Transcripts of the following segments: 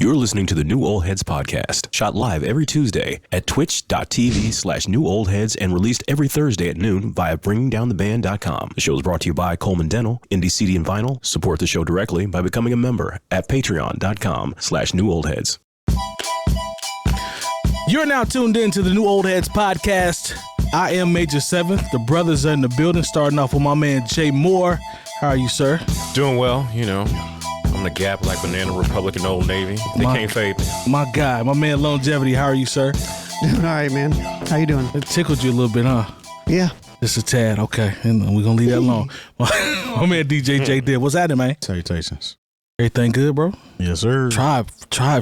You're listening to the New Old Heads podcast, shot live every Tuesday at twitch.tv/newoldheads and released every Thursday at noon via bringingdowntheband.com. The show is brought to you by Coleman Dental, Indie CD and Vinyl. Support the show directly by becoming a member at patreon.com/newoldheads. You're now tuned in to the New Old Heads podcast. I am Major 7th. The brothers are in the building, starting off with my man Jay Moore. How are you, sir? Doing well, you know. I'm the Gap like Banana Republic and Old Navy. They can't fade me. My guy, my man Longevity. How are you, sir? Doing all right, man. How you doing? It tickled you a little bit, huh? Yeah. Just a tad, okay. And we're going to leave that alone. My man DJ J did. What's happening, man? Salutations. Everything good, bro? Yes, sir. Tribe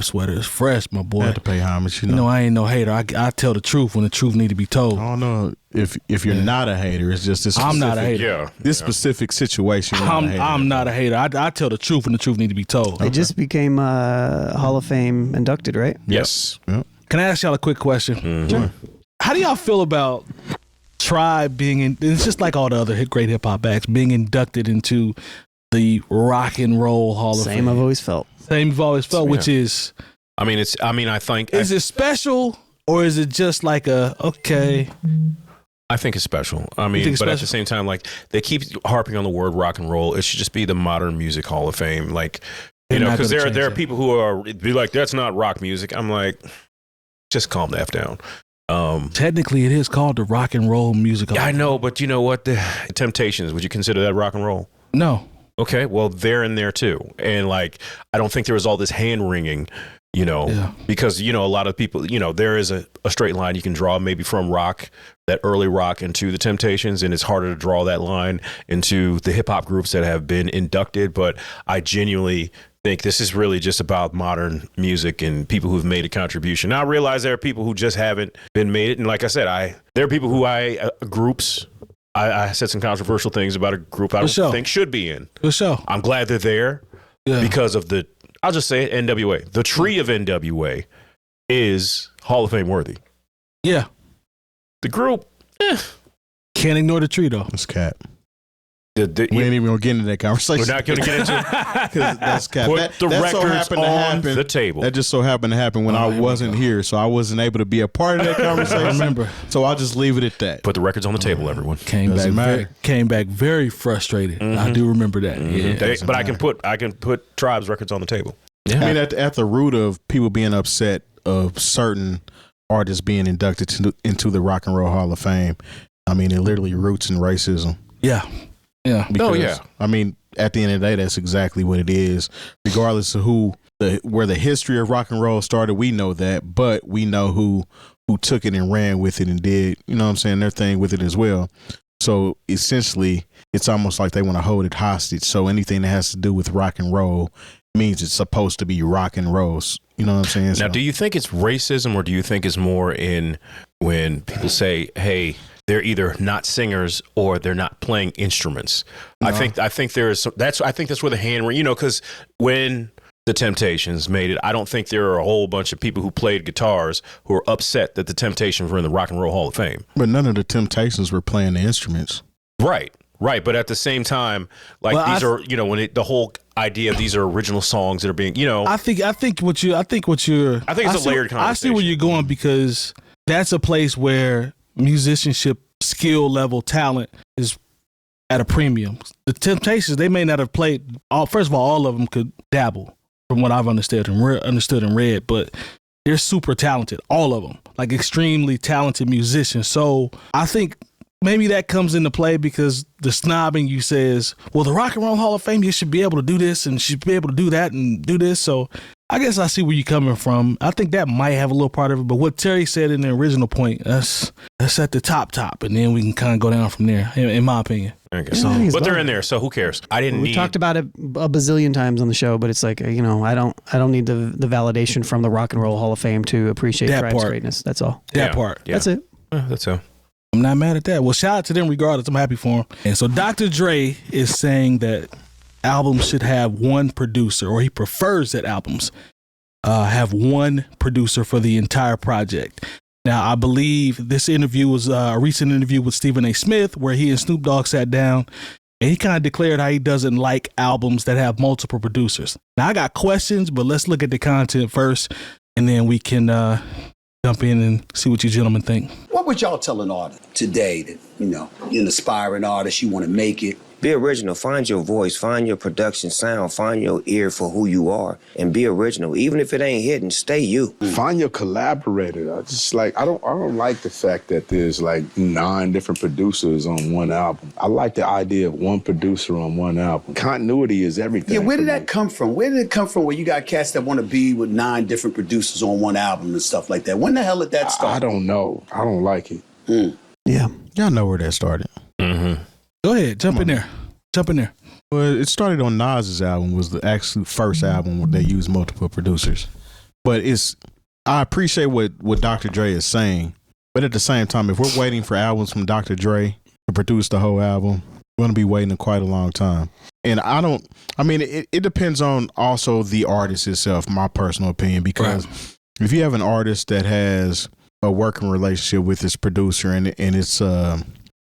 sweater is fresh, my boy. I have to pay homage, You know, I ain't no hater. I tell the truth when the truth need to be told. I don't know if you're not a hater. It's just this. I'm not a hater. Yeah. This specific situation. I'm not a hater. I tell the truth when the truth need to be told. They just became Hall of Fame inducted, right? Yes. Yep. Can I ask y'all a quick question? Mm-hmm. Sure. How do y'all feel about Tribe being in? It's just like all the great hip hop acts being inducted into the Rock and Roll Hall of Fame. Same I've always felt. Same you've always felt, which is. I think. Is it special or is it just like okay? I think it's special. I mean, but at the same time, like, they keep harping on the word rock and roll. It should just be the Modern Music Hall of Fame. Like, you know, because there are people who are be like, that's not rock music. I'm like, just calm the F down. Technically, it is called the Rock and Roll Music Hall. Yeah, I know, but you know what? The Temptations, would you consider that rock and roll? No. Okay, well, they're in there too. And like, I don't think there was all this hand wringing, you know, because, you know, a lot of people, you know, there is a straight line you can draw maybe from rock, that early rock, into the Temptations. And it's harder to draw that line into the hip hop groups that have been inducted. But I genuinely think this is really just about modern music and people who've made a contribution. Now, I realize there are people who just haven't been made it. And like I said, there are people who groups. I said some controversial things about a group I don't think should be in. For sure. I'm glad they're there because of I'll just say it, NWA. The tree of NWA is Hall of Fame worthy. Yeah. The group, Can't ignore the tree, though. It's cap. We ain't even gonna get into that conversation. We're not gonna get into it. Because that's cap. Put the records on the table. That just so happened to happen when I wasn't here, so I wasn't able to be a part of that conversation. I remember. So I'll just leave it at that. Put the records on the table, everyone. Came back very frustrated. Mm-hmm. I do remember that. Mm-hmm. Yeah. But I can put Tribe's records on the table. Yeah. I mean, at the root of people being upset of certain artists being inducted into the Rock and Roll Hall of Fame, I mean, it literally roots in racism. Yeah. Yeah. Because, I mean, at the end of the day, that's exactly what it is. Regardless of where the history of rock and roll started, we know that, but we know who took it and ran with it and did, you know what I'm saying, their thing with it as well. So essentially, it's almost like they want to hold it hostage. So anything that has to do with rock and roll means it's supposed to be rock and rolls. You know what I'm saying? Now, do you think it's racism, or do you think it's more in when people say, hey, they're either not singers or they're not playing instruments? No. I think that's where the hand ring, you know, because when the Temptations made it, I don't think there are a whole bunch of people who played guitars who are upset that the Temptations were in the Rock and Roll Hall of Fame. But none of the Temptations were playing the instruments. Right. But at the same time, like, these are, you know, when the whole idea of these are original songs that are being, you know, I think it's a I layered conversation. see where you're going, because that's a place where musicianship, skill level, talent is at a premium. The Temptations, they may not have played. First of all of them could dabble, from what I've understood and read, but they're super talented, all of them, like extremely talented musicians. So I think maybe that comes into play, because the snobbing you says, well, the Rock and Roll Hall of Fame, you should be able to do this and should be able to do that and do this. So I guess I see where you're coming from. I think that might have a little part of it, but what Terry said in the original point, that's at the top, and then we can kind of go down from there, in my opinion. Okay. But they're in there, so who cares? We talked about it a bazillion times on the show, but it's like, you know, I don't need the validation from the Rock and Roll Hall of Fame to appreciate Tribe's greatness. That's all. That part. Yeah. That's it. That's all. I'm not mad at that. Well, shout out to them regardless. I'm happy for them. And so Dr. Dre is saying that albums should have one producer, or he prefers that albums have one producer for the entire project. Now, I believe this interview was a recent interview with Stephen A. Smith, where he and Snoop Dogg sat down And he kind of declared how he doesn't like albums that have multiple producers. Now, I got questions, but let's look at the content first, and then we can jump in and see what you gentlemen think. What would y'all tell an artist today that, you're an aspiring artist, you want to make it? Be original. Find your voice. Find your production sound. Find your ear for who you are, and be original. Even if it ain't hitting, stay you. Find your collaborator. I don't like the fact that there's like 9 different producers on one album. I like the idea of one producer on one album. Continuity is everything. Yeah, where did that come from? Where did it come from where you got cats that want to be with 9 different producers on one album and stuff like that? When the hell did that start? I don't know. I don't like it. Yeah. Y'all know where that started. Mm-hmm. Go ahead, jump in there. Well, it started on Nas's album, was the actual first album where they used multiple producers. But I appreciate what Dr. Dre is saying, but at the same time, if we're waiting for albums from Dr. Dre to produce the whole album, we're going to be waiting quite a long time. And it depends on also the artist itself, my personal opinion, because if you have an artist that has a working relationship with his producer and it's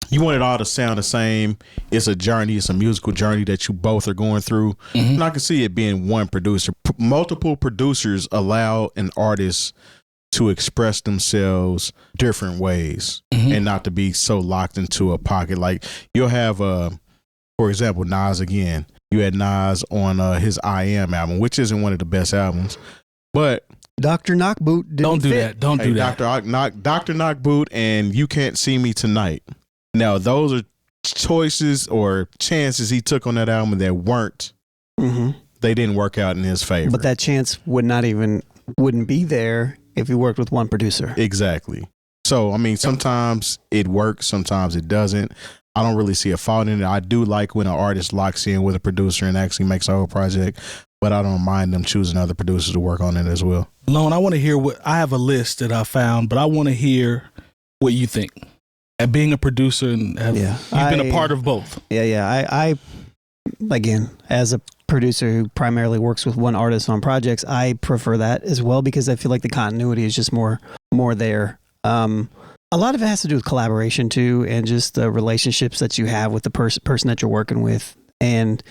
you want it all to sound the same. It's a journey. It's a musical journey that you both are going through. Mm-hmm. And I can see it being one producer. Multiple producers allow an artist to express themselves different ways and not to be so locked into a pocket. Like you'll have, for example, Nas again. You had Nas on his I Am album, which isn't one of the best albums, but Dr. Knockboot didn't Don't do fit. that. Don't do that. Dr. Knockboot and You Can't See Me Tonight. Now, those are choices or chances he took on that album that weren't, they didn't work out in his favor. But that chance wouldn't be there if you worked with one producer. Exactly. So, sometimes it works, sometimes it doesn't. I don't really see a fault in it. I do like when an artist locks in with a producer and actually makes a whole project, but I don't mind them choosing other producers to work on it as well. Lone, I want to hear I have a list that I found, but I want to hear what you think. And being a producer and you've been a part of both. Yeah. I again, as a producer who primarily works with one artist on projects, I prefer that as well because I feel like the continuity is just more there. A lot of it has to do with collaboration too, and just the relationships that you have with the person that you're working with. And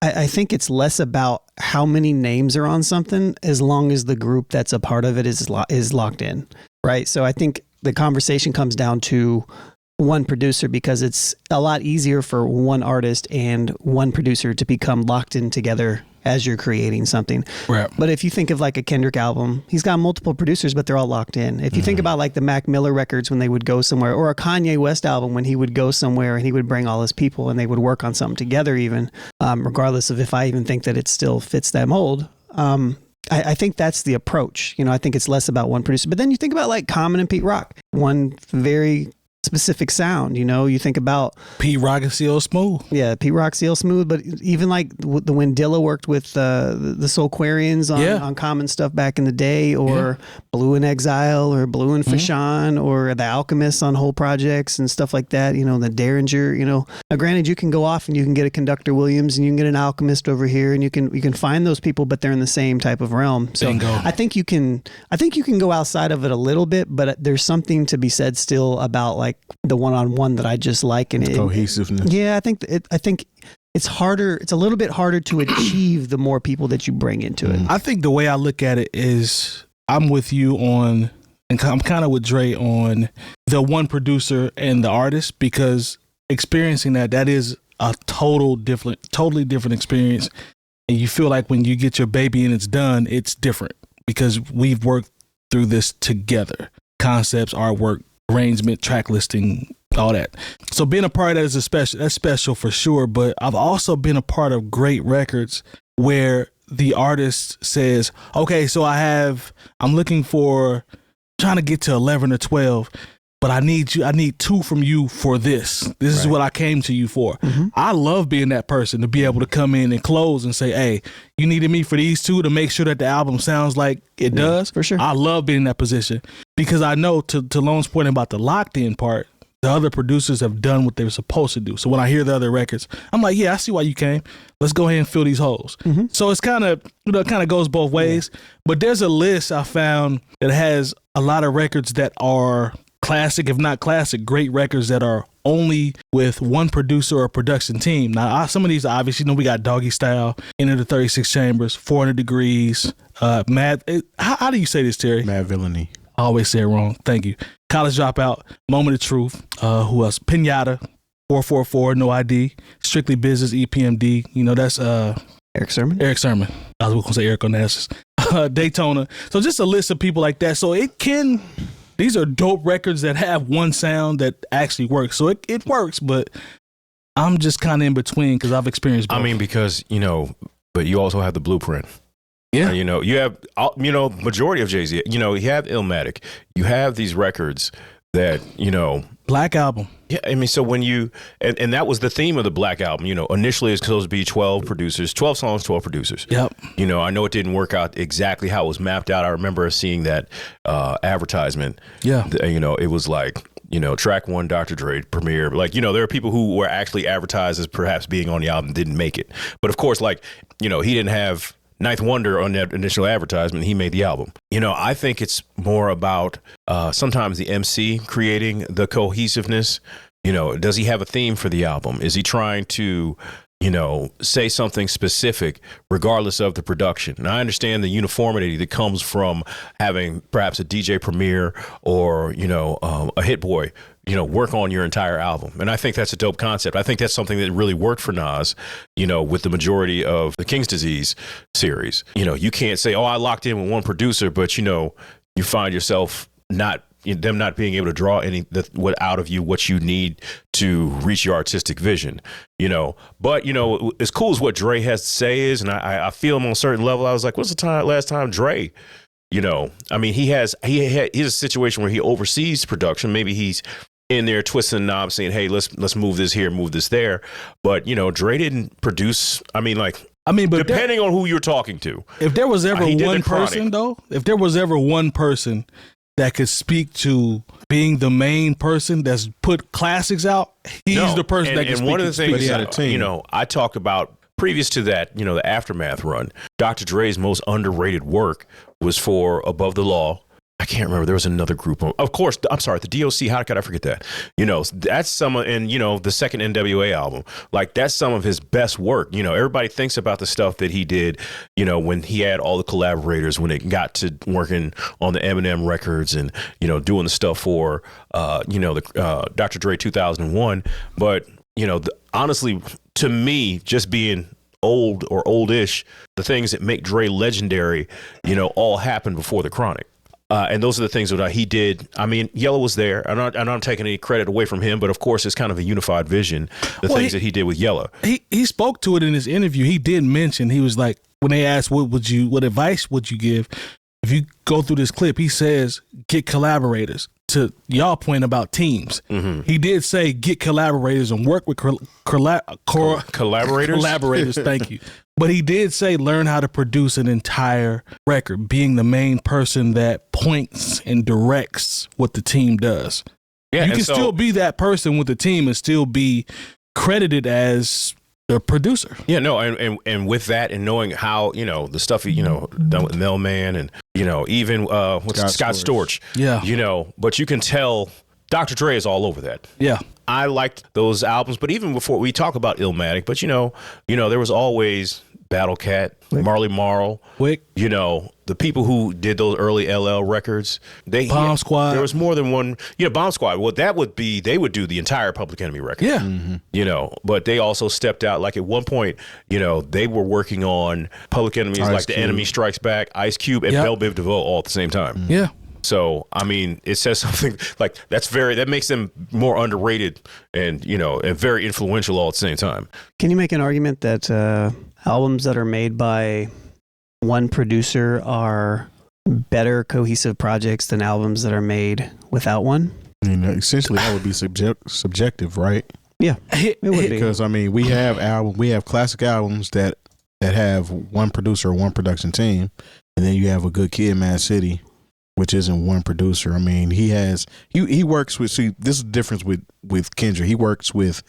I think it's less about how many names are on something as long as the group that's a part of it is locked in, right? So I think the conversation comes down to one producer because it's a lot easier for one artist and one producer to become locked in together as you're creating something. Right. But if you think of like a Kendrick album, he's got multiple producers, but they're all locked in. If you think about like the Mac Miller records when they would go somewhere, or a Kanye West album when he would go somewhere and he would bring all his people and they would work on something together even, regardless of if I even think that it still fits that mold. I think that's the approach. I think it's less about one producer. But then you think about like Common and Pete Rock, one very specific sound. You think about Pete Rock and CL Smooth. Yeah, Pete Rock, CL Smooth. But even like when Dilla worked with the Soulquarians on Common stuff back in the day, or Blue in Exile, or Blue and Fashawn, or the Alchemists on whole projects and stuff like that. The Derringer. Now, granted, you can go off and you can get a Conductor Williams and you can get an Alchemist over here, and you can find those people, but they're in the same type of realm. So Bingo. I think you can go outside of it a little bit, but there's something to be said still about like the one-on-one that I just like, and cohesiveness. Yeah, I think it's harder. It's a little bit harder to achieve the more people that you bring into it. I think the way I look at it is I'm with you on, and I'm kind of with Dre on the one producer and the artist, because experiencing that is a totally different experience, and you feel like when you get your baby and it's done, it's different because we've worked through this together. Concepts, artwork, arrangement, track listing, all that. So being a part of that that's special for sure. But I've also been a part of great records where the artist says, okay, so I'm trying to get to 11 or 12, but I need 2 from you for this. This is what I came to you for. I love being that person to be able to come in and close and say, hey, you needed me for these 2 to make sure that the album sounds like it does. For sure. I love being in that position because I know, to Lone's point about the locked in part, the other producers have done what they were supposed to do. So when I hear the other records, I'm like, yeah, I see why you came. Let's go ahead and fill these holes. So it's kind of goes both ways. But there's a list I found that has a lot of records that are classic, if not classic, great records that are only with one producer or production team. Now, some of these, obviously, we got Doggy Style, Enter the 36 Chambers, 400 Degrees, Mad. How do you say this, Terry? Mad Villainy. I always say it wrong. Thank you. College Dropout, Moment of Truth. Who else? Pinata, 444, No ID, Strictly Business, EPMD. That's Eric Sermon. Eric Sermon. I was going to say Eric Onassis. Daytona. So just a list of people like that. So these are dope records that have one sound that actually works. So it works, but I'm just kind of in between because I've experienced both. I mean, because, but you also have the blueprint. Yeah. You have, majority of Jay-Z, you have Illmatic. You have these records that, Black Album. Yeah, I mean, so when you, and that was the theme of the Black Album, initially it's supposed to be 12 producers, 12 songs, 12 producers. Yep. I know it didn't work out exactly how it was mapped out. I remember seeing that advertisement. Yeah. It was like, track 1, Dr. Dre, premiere. Like, there are people who were actually advertised as perhaps being on the album, didn't make it. But of course, like, he didn't have Ninth Wonder on that initial advertisement. He made the album. I think it's more about sometimes the MC creating the cohesiveness. Does he have a theme for the album? Is he trying to, say something specific regardless of the production? And I understand the uniformity that comes from having perhaps a DJ Premier or, a Hit Boy, work on your entire album. And I think that's a dope concept. I think that's something that really worked for Nas, with the majority of the King's Disease series. You can't say, oh, I locked in with one producer, but, you find yourself them not being able to draw out of you what you need to reach your artistic vision, But, as cool as what Dre has to say is, and I feel him on a certain level, I was like, what's the last time Dre, I mean, he's a situation where he oversees production. Maybe he's in there twisting knobs saying, hey, let's move this here, move this there. But, Dre didn't produce. But depending on who you're talking to. If there was ever one person, though, that could speak to being the main person that's put classics out, he's the person that can speak. And one of the things, I talked about previous to that, the Aftermath run, Dr. Dre's most underrated work was for Above the Law. I can't remember. There was another group. Of course, I'm sorry, the DOC. How could I forget that? That's some of, and the second NWA album. Like, that's some of his best work. Everybody thinks about the stuff that he did, when he had all the collaborators, when it got to working on the Eminem records and, doing the stuff for, the Dr. Dre 2001. But, honestly, to me, just being old or oldish, the things that make Dre legendary, all happened before the Chronic. And those are the things that he did. I mean, Yellow was there. I'm not taking any credit away from him, but of course, it's kind of a unified vision, things that he did with Yellow. He spoke to it in his interview. He did mention, he was like, when they asked, what advice would you give? If you go through this clip, he says, get collaborators. To y'all point about teams. Mm-hmm. He did say, get collaborators and work with collaborators. Collaborators, thank you. But he did say, learn how to produce an entire record, being the main person that points and directs what the team does. Yeah, you can still be that person with the team and still be credited as the producer. Yeah, no, and with that and knowing how, the stuff, done with Mailman and, even Scott Storch. Yeah. But you can tell Dr. Dre is all over that. Yeah. I liked those albums, but even before we talk about Illmatic, but there was always Battle Cat, Marley Marl, Wick, the people who did those early LL records. Bomb Squad. There was more than one. Bomb Squad. Well, they would do the entire Public Enemy record. Yeah. Mm-hmm. But they also stepped out. Like at one point, they were working on Public Enemies, like The Enemy Strikes Back, Ice Cube, and Belle Biv DeVoe all at the same time. Yeah. So, I mean, it says something like that makes them more underrated and, and very influential all at the same time. Can you make an argument that albums that are made by one producer are better cohesive projects than albums that are made without one? I mean, essentially that would be subjective, right? Yeah, it would be. Because, I mean, we have classic albums that have one producer or one production team, and then you have a Good Kid, Mad City, which isn't one producer. I mean, he works with, see, this is the difference with Kendrick. He works with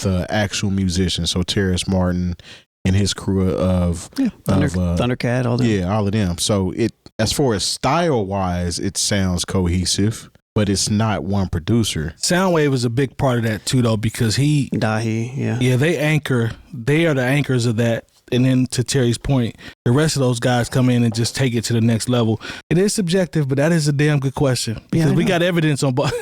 actual musicians. So Terrence Martin and his crew of Thundercat, all them. Yeah, all of them. So as far as style wise, it sounds cohesive. but it's not one producer. Soundwave is a big part of that too, though, because Dahi, yeah, they are the anchors of that. And then to Terry's point, the rest of those guys come in and just take it to the next level. It is subjective, but that is a damn good question because we got evidence on both.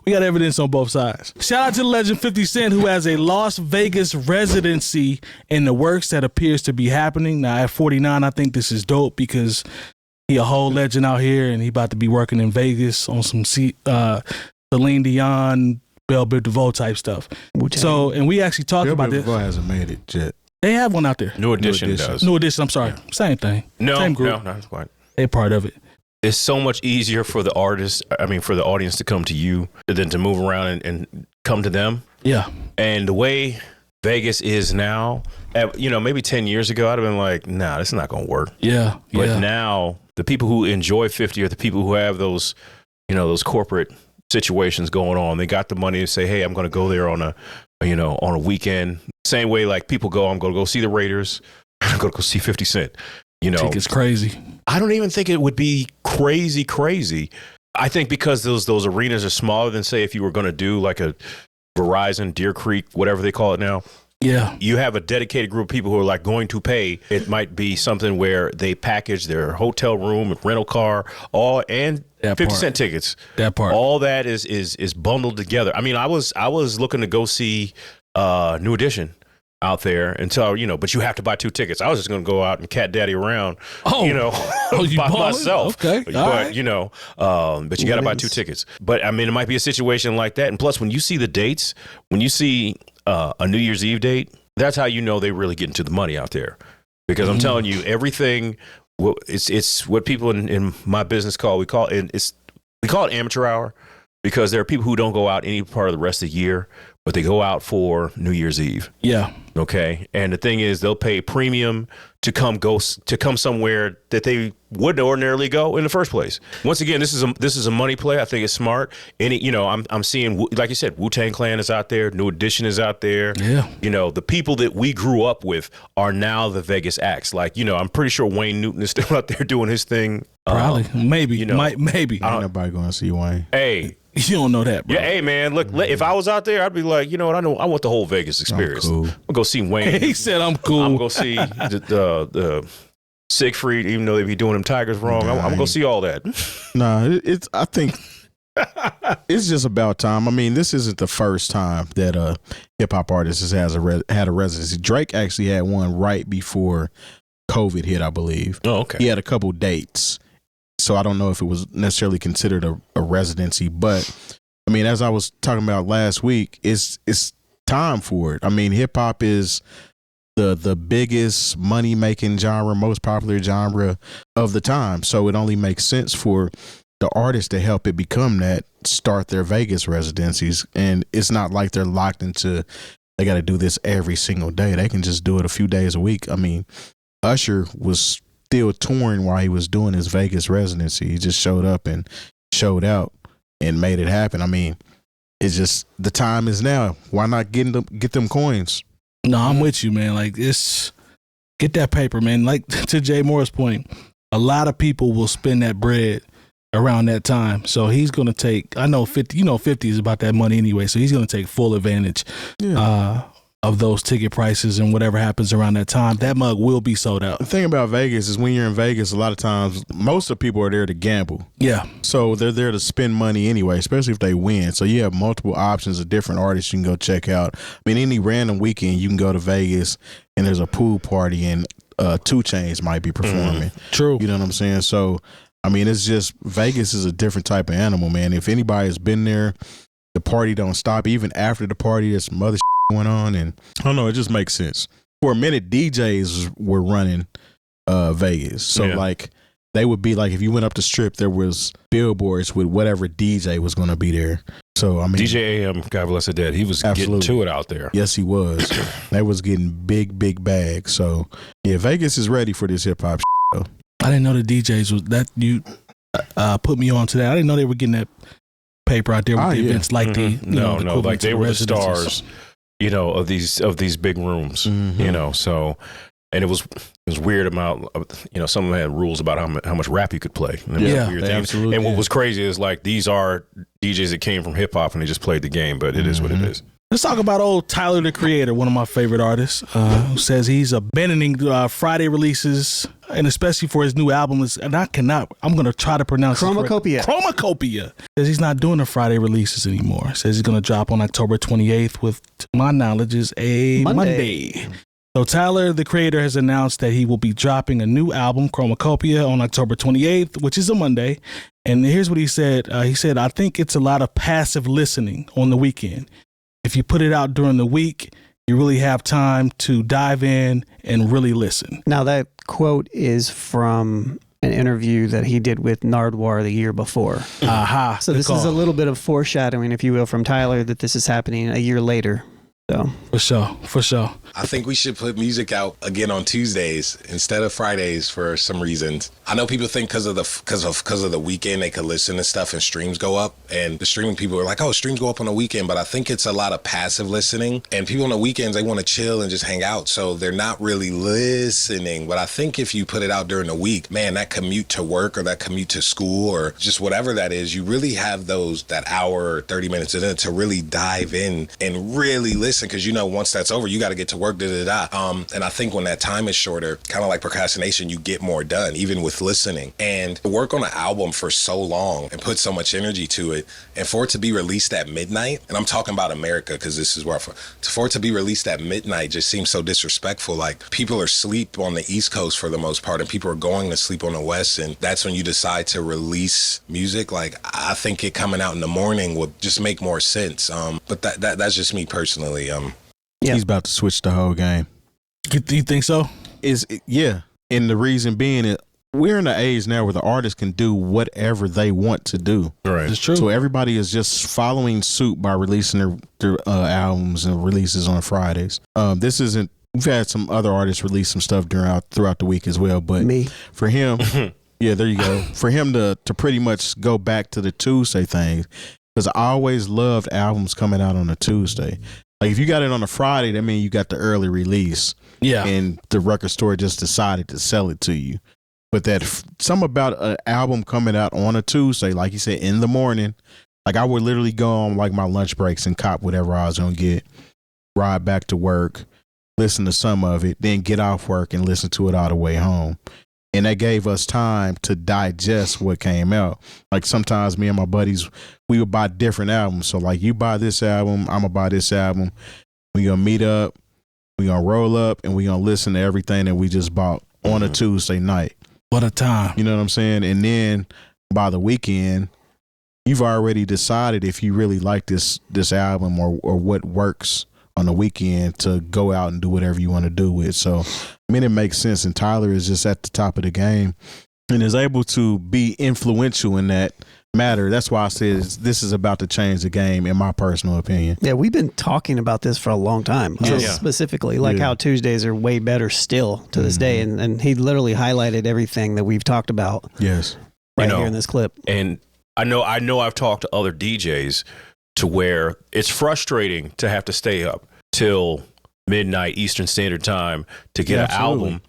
We got evidence on both sides. Shout out to the legend 50 Cent, who has a Las Vegas residency in the works that appears to be happening. Now at 49, I think this is dope because he a whole legend out here, and he about to be working in Vegas on some Celine Dion, Belle Biv DeVoe type stuff. So, and we actually talked about this. Belle hasn't made it yet. They have one out there. New Edition does. New Edition, I'm sorry. Same thing. Same group. No, that's fine. They're part of it. It's so much easier for the artist, for the audience to come to you than to move around and come to them. Yeah. And the way Vegas is now, maybe 10 years ago, I'd have been like, nah, this is not going to work. Yeah. But now the people who enjoy 50 are the people who have those corporate situations going on. They got the money to say, hey, I'm going to go there on a weekend. Same way like people go, I'm going to go see the Raiders. I'm going to go see 50 Cent. Tickets crazy. I don't even think it would be crazy. I think because those arenas are smaller than, say, if you were going to do like a Verizon, Deer Creek, whatever they call it now. Yeah. You have a dedicated group of people who are like going to pay. It might be something where they package their hotel room, rental car, and 50 Cent tickets. That part. All that is bundled together. I mean, I was looking to go see New Edition out there until, but you have to buy 2 tickets. I was just going to go out and cat daddy around, by myself. Okay. But, right. but you got to buy 2 tickets. But I mean, it might be a situation like that. And plus, when you see the dates, when you see a New Year's Eve date, that's how you know they really get into the money out there. Because I'm telling you, everything, it's what people in my business we call it amateur hour, because there are people who don't go out any part of the rest of the year, but they go out for New Year's Eve. Yeah. Okay. And the thing is, they'll pay premium to come somewhere that they wouldn't ordinarily go in the first place. Once again, this is a money play. I think it's smart. I'm seeing, like you said, Wu-Tang Clan is out there. New Edition is out there. Yeah. The people that we grew up with are now the Vegas acts. Like, I'm pretty sure Wayne Newton is still out there doing his thing. Probably. Maybe. Maybe. Ain't nobody going to see Wayne. Hey. You don't know that, bro. Yeah, hey, man, look, if I was out there, I'd be like, you know what, I want the whole Vegas experience. I'm cool. I'm going to go see Wayne. He said I'm cool. I'm going to see the Siegfried, even though they be doing them Tigers wrong. I'm going to go see all that. No, I think it's just about time. I mean, this isn't the first time that a hip-hop artist had a residency. Drake actually had one right before COVID hit, I believe. Oh, okay. He had a couple dates. So I don't know if it was necessarily considered a residency, but I mean, as I was talking about last week, it's time for it. I mean, hip hop is the biggest money making genre, most popular genre of the time. So it only makes sense for the artists to help it become that, start their Vegas residencies. And it's not like they're locked into, they got to do this every single day. They can just do it a few days a week. I mean, Usher was still touring while he was doing his Vegas residency. He just showed up and showed out and made it happen. I mean, it's just, the time is now. Why not get them coins? No, I'm with you, man. Like, get that paper, man. Like, to Jay Moore's point, a lot of people will spend that bread around that time. So he's going to take, I know 50, 50 is about that money anyway. So he's going to take full advantage of those ticket prices, and whatever happens around that time, that mug will be sold out. The thing about Vegas is when you're in Vegas, a lot of times, most of the people are there to gamble. Yeah. So they're there to spend money anyway, especially if they win. So you have multiple options of different artists you can go check out. I mean, any random weekend you can go to Vegas and there's a pool party and 2 Chainz might be performing. True. You know what I'm saying? So, I mean, it's just, Vegas is a different type of animal, man. If anybody has been there, the party don't stop. Even after the party, there's some other going on, and I don't know, it just makes sense. For a minute, DJs were running Vegas. So like, they would be like, if you went up the strip, there was billboards with whatever DJ was going to be there. So I mean, DJ AM, God bless the dead, he was getting to it out there. Yes, he was. They was getting big bags. So yeah, Vegas is ready for this hip hop show. I didn't know the DJs was that, you put me on to that. I didn't know they were getting that paper out there with the events like the like they were the stars, of these big rooms, so And it was weird about, some of them had rules about how much rap you could play. And it was a weird thing. Absolutely. And what was crazy is like these are DJs that came from hip hop and they just played the game, but it is what it is. Let's talk about old Tyler, the Creator, one of my favorite artists, who says he's abandoning Friday releases, and especially for his new album. I'm going to try to pronounce CHROMAKOPIA. CHROMAKOPIA. Says he's not doing the Friday releases anymore. Says he's going to drop on October 28th, with, to my knowledge, is a Monday. So Tyler, the Creator, has announced that he will be dropping a new album, CHROMAKOPIA, on October 28th, which is a Monday. And here's what he said. He said, I think it's a lot of passive listening on the weekend. If you put it out during the week, you really have time to dive in and really listen. Now, that quote is from an interview that he did with Nardwuar the year before. Aha. So this is a little bit of foreshadowing, if you will, from Tyler, that this is happening a year later. So For sure. I think we should put music out again on Tuesdays instead of Fridays for some reasons. I know people think because of the weekend they could listen to stuff and streams go up, and the streaming people are like, oh, streams go up on the weekend, but I think it's a lot of passive listening, and people on the weekends, they want to chill and just hang out, so they're not really listening. But I think if you put it out during the week, man, that commute to work or that commute to school or just whatever that is, you really have that hour or 30 minutes in it to really dive in and really listen, because once that's over, you got to get to work, and I think when that time is shorter, kind of like procrastination, you get more done, even with listening. And to work on an album for so long and put so much energy to it, and for it to be released at midnight, and I'm talking about America because this is where for it to be released at midnight just seems so disrespectful. Like, people are asleep on the East Coast for the most part, and people are going to sleep on the West, and that's when you decide to release music. Like, I think it coming out in the morning would just make more sense. But that's just me personally. Yeah. He's about to switch the whole game. You think so? Yeah. And the reason being, we're in an age now where the artists can do whatever they want to do. Right. It's true. So everybody is just following suit by releasing their albums and releases on Fridays. We've had some other artists release some stuff throughout the week as well. But for him, yeah, there you go. For him to pretty much go back to the Tuesday thing, because I always loved albums coming out on a Tuesday. Like, if you got it on a Friday, that means you got the early release. Yeah. And the record store just decided to sell it to you. But some about an album coming out on a Tuesday, like you said, in the morning, like I would literally go on like my lunch breaks and cop whatever I was going to get, ride back to work, listen to some of it, then get off work and listen to it all the way home. And that gave us time to digest what came out. Like, sometimes me and my buddies, we would buy different albums. So like, you buy this album, I'm gonna buy this album. We gonna meet up, we gonna roll up, and we gonna listen to everything that we just bought on a Tuesday night. What a time. You know what I'm saying? And then by the weekend, you've already decided if you really like this album or what works on the weekend to go out and do whatever you want to do with. So, I mean, it makes sense. And Tyler is just at the top of the game and is able to be influential in that matter. That's why I said this is about to change the game, in my personal opinion. Yeah, we've been talking about this for a long time. Specifically, how Tuesdays are way better still to this day. And he literally highlighted everything that we've talked about. Yes. Right here in this clip. And I know I've talked to other DJs to where it's frustrating to have to stay up till midnight Eastern Standard Time to get an album.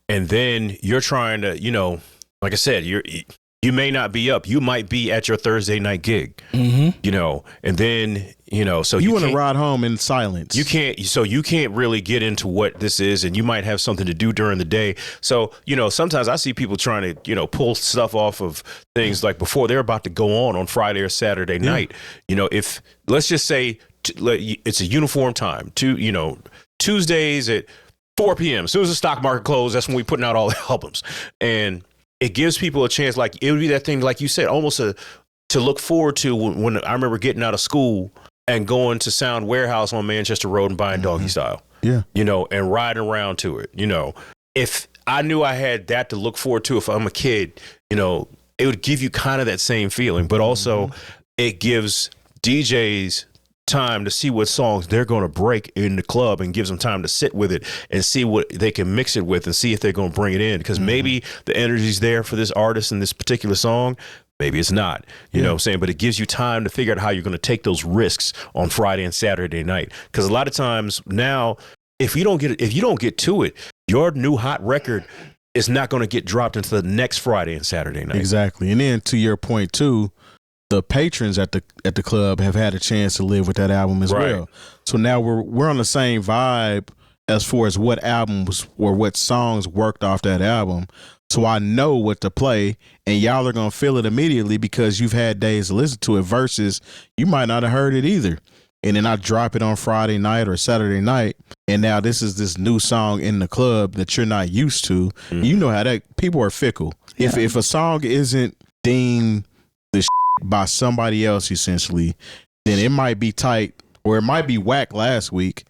And then you're trying to, like I said, you may not be up. You might be at your Thursday night gig, and then, so you want to ride home in silence. You can't really get into what this is, and you might have something to do during the day. So, sometimes I see people trying to, pull stuff off of things like before they're about to go on Friday or Saturday night. If let's just say it's a uniform time Tuesdays at 4 p.m. As soon as the stock market closes, that's when we're putting out all the albums. And it gives people a chance, like it would be that thing, like you said, almost to look forward to when I remember getting out of school and going to Sound Warehouse on Manchester Road and buying Doggy Style. Yeah. And riding around to it. If I knew I had that to look forward to if I'm a kid, it would give you kind of that same feeling, but also it gives DJs time to see what songs they're going to break in the club and gives them time to sit with it and see what they can mix it with and see if they're going to bring it in, because maybe the energy's there for this artist in this particular song, maybe it's not, you know what I'm saying, but it gives you time to figure out how you're going to take those risks on Friday and Saturday night, because a lot of times now if you don't get to it, your new hot record is not going to get dropped until the next Friday and Saturday night. Exactly. And then to your point too, the patrons at the club have had a chance to live with that album as well. So now we're on the same vibe as far as what albums or what songs worked off that album. So I know what to play, and y'all are going to feel it immediately because you've had days to listen to it versus you might not have heard it either. And then I drop it on Friday night or Saturday night, and now this is this new song in the club that you're not used to. You know how that people are fickle. Yeah. If a song isn't deemed the by somebody else, essentially, then it might be tight or it might be whack last week.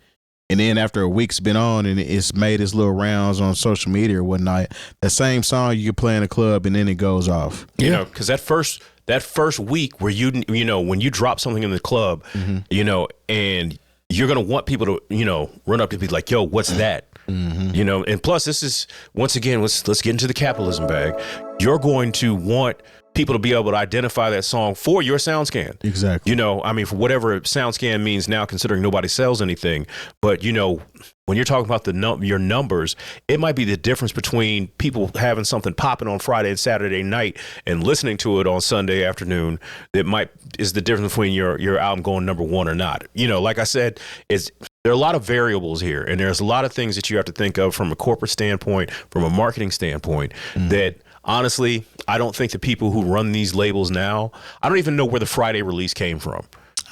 And then after a week's been on and it's made its little rounds on social media or whatnot, the same song you can play in the club and then it goes off. You know, because that first week where you know when you drop something in the club, you know, and you're gonna want people to run up to be like, "Yo, what's that?" You know, and plus this is once again let's get into the capitalism bag. You're going to want people to be able to identify that song for your SoundScan. Exactly. You know, I mean, for whatever SoundScan means now, considering nobody sells anything. But, you know, when you're talking about your numbers, it might be the difference between people having something popping on Friday and Saturday night and listening to it on Sunday afternoon. That is the difference between your album going number one or not. You know, like I said, there are a lot of variables here, and there's a lot of things that you have to think of from a corporate standpoint, from a marketing standpoint, that honestly, I don't think the people who run these labels now, I don't even know where the Friday release came from.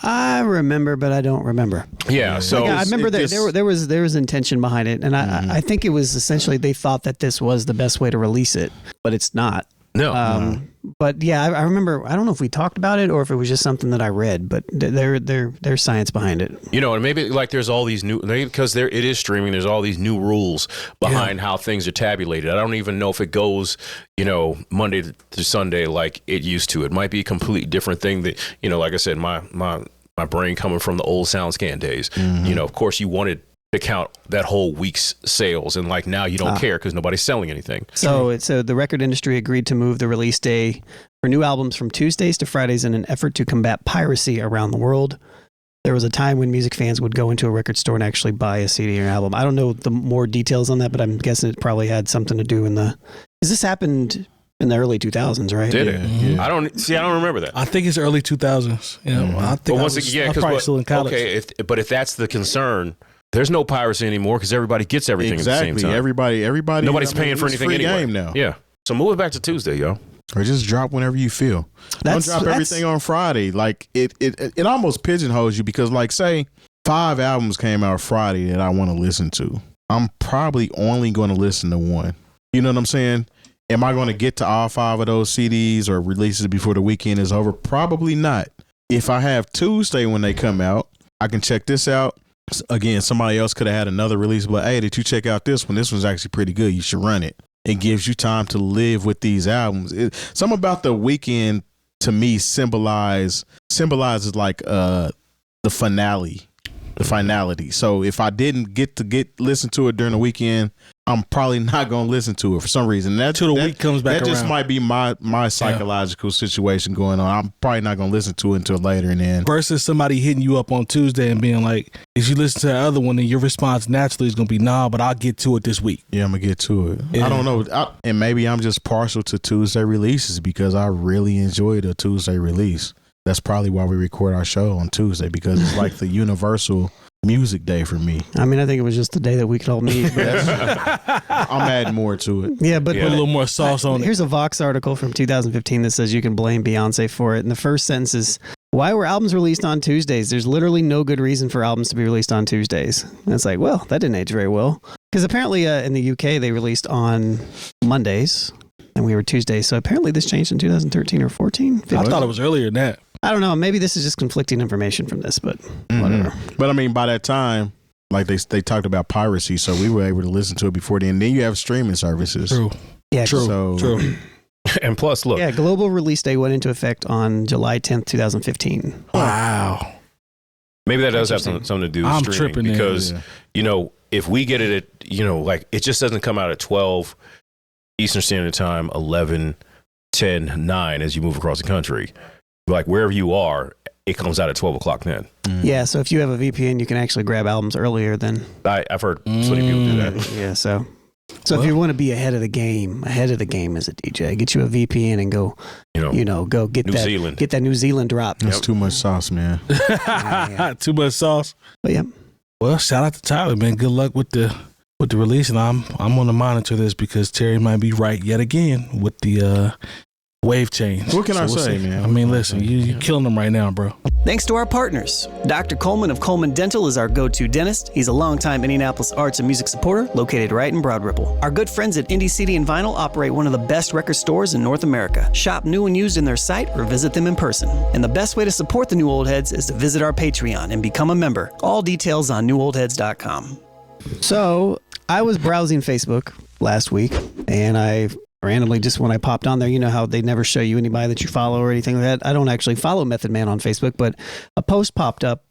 I remember, but I don't remember. Yeah, so I remember there was intention behind it, and I think it was essentially they thought that this was the best way to release it, but it's not. No. But yeah, I remember. I don't know if we talked about it or if it was just something that I read, but there's science behind it. You know, and maybe like there's all these because it is streaming. There's all these new rules behind how things are tabulated. I don't even know if it goes, you know, Monday to Sunday like it used to. It might be a completely different thing. That, you know, like I said, my brain coming from the old SoundScan days. You know, of course, you wanted to count that whole week's sales, and like now you don't care because nobody's selling anything. So the record industry agreed to move the release day for new albums from Tuesdays to Fridays in an effort to combat piracy around the world. There was a time when music fans would go into a record store and actually buy a CD or album. I don't know the more details on that, but I'm guessing it probably had something to do because this happened in the early 2000s, right? Did it? Yeah. I don't remember that. I think it's early 2000s. You know, I think I was probably still in college. Okay, but if that's the concern, there's no piracy anymore because everybody gets everything at the same time. Everybody. Nobody's paying for anything anyway. Game now. Yeah. So move it back to Tuesday, yo. Or just drop whenever you feel. Don't drop everything on Friday. Like it almost pigeonholes you because, like, say 5 albums came out Friday that I want to listen to. I'm probably only going to listen to one. You know what I'm saying? Am I going to get to all 5 of those CDs or releases before the weekend is over? Probably not. If I have Tuesday when they come out, I can check this out. Again, somebody else could have had another release, but hey, did you check out this one? This one's actually pretty good. You should run it. It gives you time to live with these albums. Something about the weekend to me symbolizes like the finale, the finality. So if I didn't get to listen to it during the weekend, I'm probably not going to listen to it for some reason. Till the week comes back around. That just around. might be my psychological situation going on. I'm probably not going to listen to it until later. And then versus somebody hitting you up on Tuesday and being like, if you listen to the other one, then your response naturally is going to be, nah, but I'll get to it this week. Yeah, I'm going to get to it. Yeah. I don't know. And maybe I'm just partial to Tuesday releases because I really enjoy the Tuesday release. That's probably why we record our show on Tuesday because it's like the universal music day for me. I mean, I think it was just the day that we could all meet. I'm adding more to it. Yeah, but put a little more sauce on it. Here's a Vox article from 2015 that says you can blame Beyonce for it. And the first sentence is, why were albums released on Tuesdays? There's literally no good reason for albums to be released on Tuesdays. And it's like, well, that didn't age very well. Because apparently in the UK, they released on Mondays and we were Tuesdays. So apparently this changed in 2013 or 14. I thought it was earlier than that. I don't know. Maybe this is just conflicting information from this, but whatever. But I mean, by that time, like they talked about piracy, so we were able to listen to it before then. Then you have streaming services. True. Yeah. True. And plus, look. Yeah, global release day went into effect on July 10th, 2015. Wow. Maybe that does have something to do with streaming tripping because, you know, if we get it at, you know, like it just doesn't come out at 12 Eastern Standard Time, 11, 10, 9 as you move across the country. Like wherever you are, it comes out at 12 o'clock then. Yeah, so if you have a VPN, you can actually grab albums earlier than. I've heard plenty of people do that. Yeah, so if you want to be ahead of the game as a DJ, get you a VPN and go, go get New that Zealand. get that New Zealand drop. That's too much sauce, man. Too much sauce. But yeah. Well, shout out to Tyler, man. Good luck with the release, and I'm going to monitor this because Terry might be right yet again with the wave change. What can I we'll say, see. man? I mean, listen, you're killing them right now, bro. Thanks to our partners. Dr. Coleman of Coleman Dental is our go-to dentist. He's a longtime Indianapolis arts and music supporter located right in Broad Ripple. Our good friends at Indie CD and Vinyl operate one of the best record stores in North America. Shop new and used in their site or visit them in person. And the best way to support the New Old Heads is to visit our Patreon and become a member. All details on newoldheads.com. So I was browsing Facebook last week, and I randomly, just when I popped on there, you know how they never show you anybody that you follow or anything like that. I don't actually follow Method Man on Facebook, but a post popped up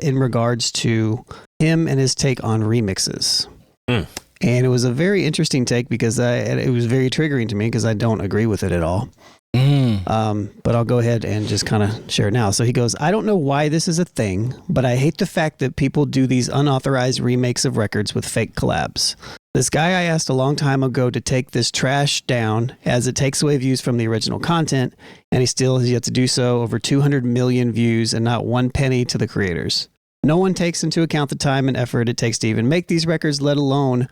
in regards to him and his take on remixes. And it was a very interesting take because it was very triggering to me because I don't agree with it at all. But I'll go ahead and just kind of share it now. So he goes, I don't know why this is a thing, but I hate the fact that people do these unauthorized remakes of records with fake collabs. This guy I asked a long time ago to take this trash down as it takes away views from the original content, and he still has yet to do so. Over 200 million views and not one penny to the creators. No one takes into account the time and effort it takes to even make these records, let alone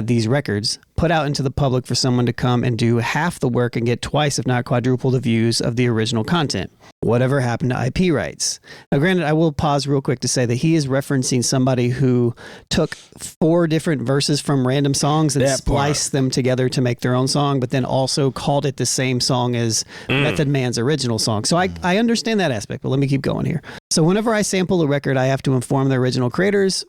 these records put out into the public for someone to come and do half the work and get twice, if not quadruple, the views of the original content. Whatever happened to IP rights? Now, granted, I will pause real quick to say that he is referencing somebody who took 4 different verses from random songs and spliced them together to make their own song, but then also called it the same song as Method Man's original song. So I understand that aspect, but let me keep going here. So whenever I sample a record, I have to inform the original creators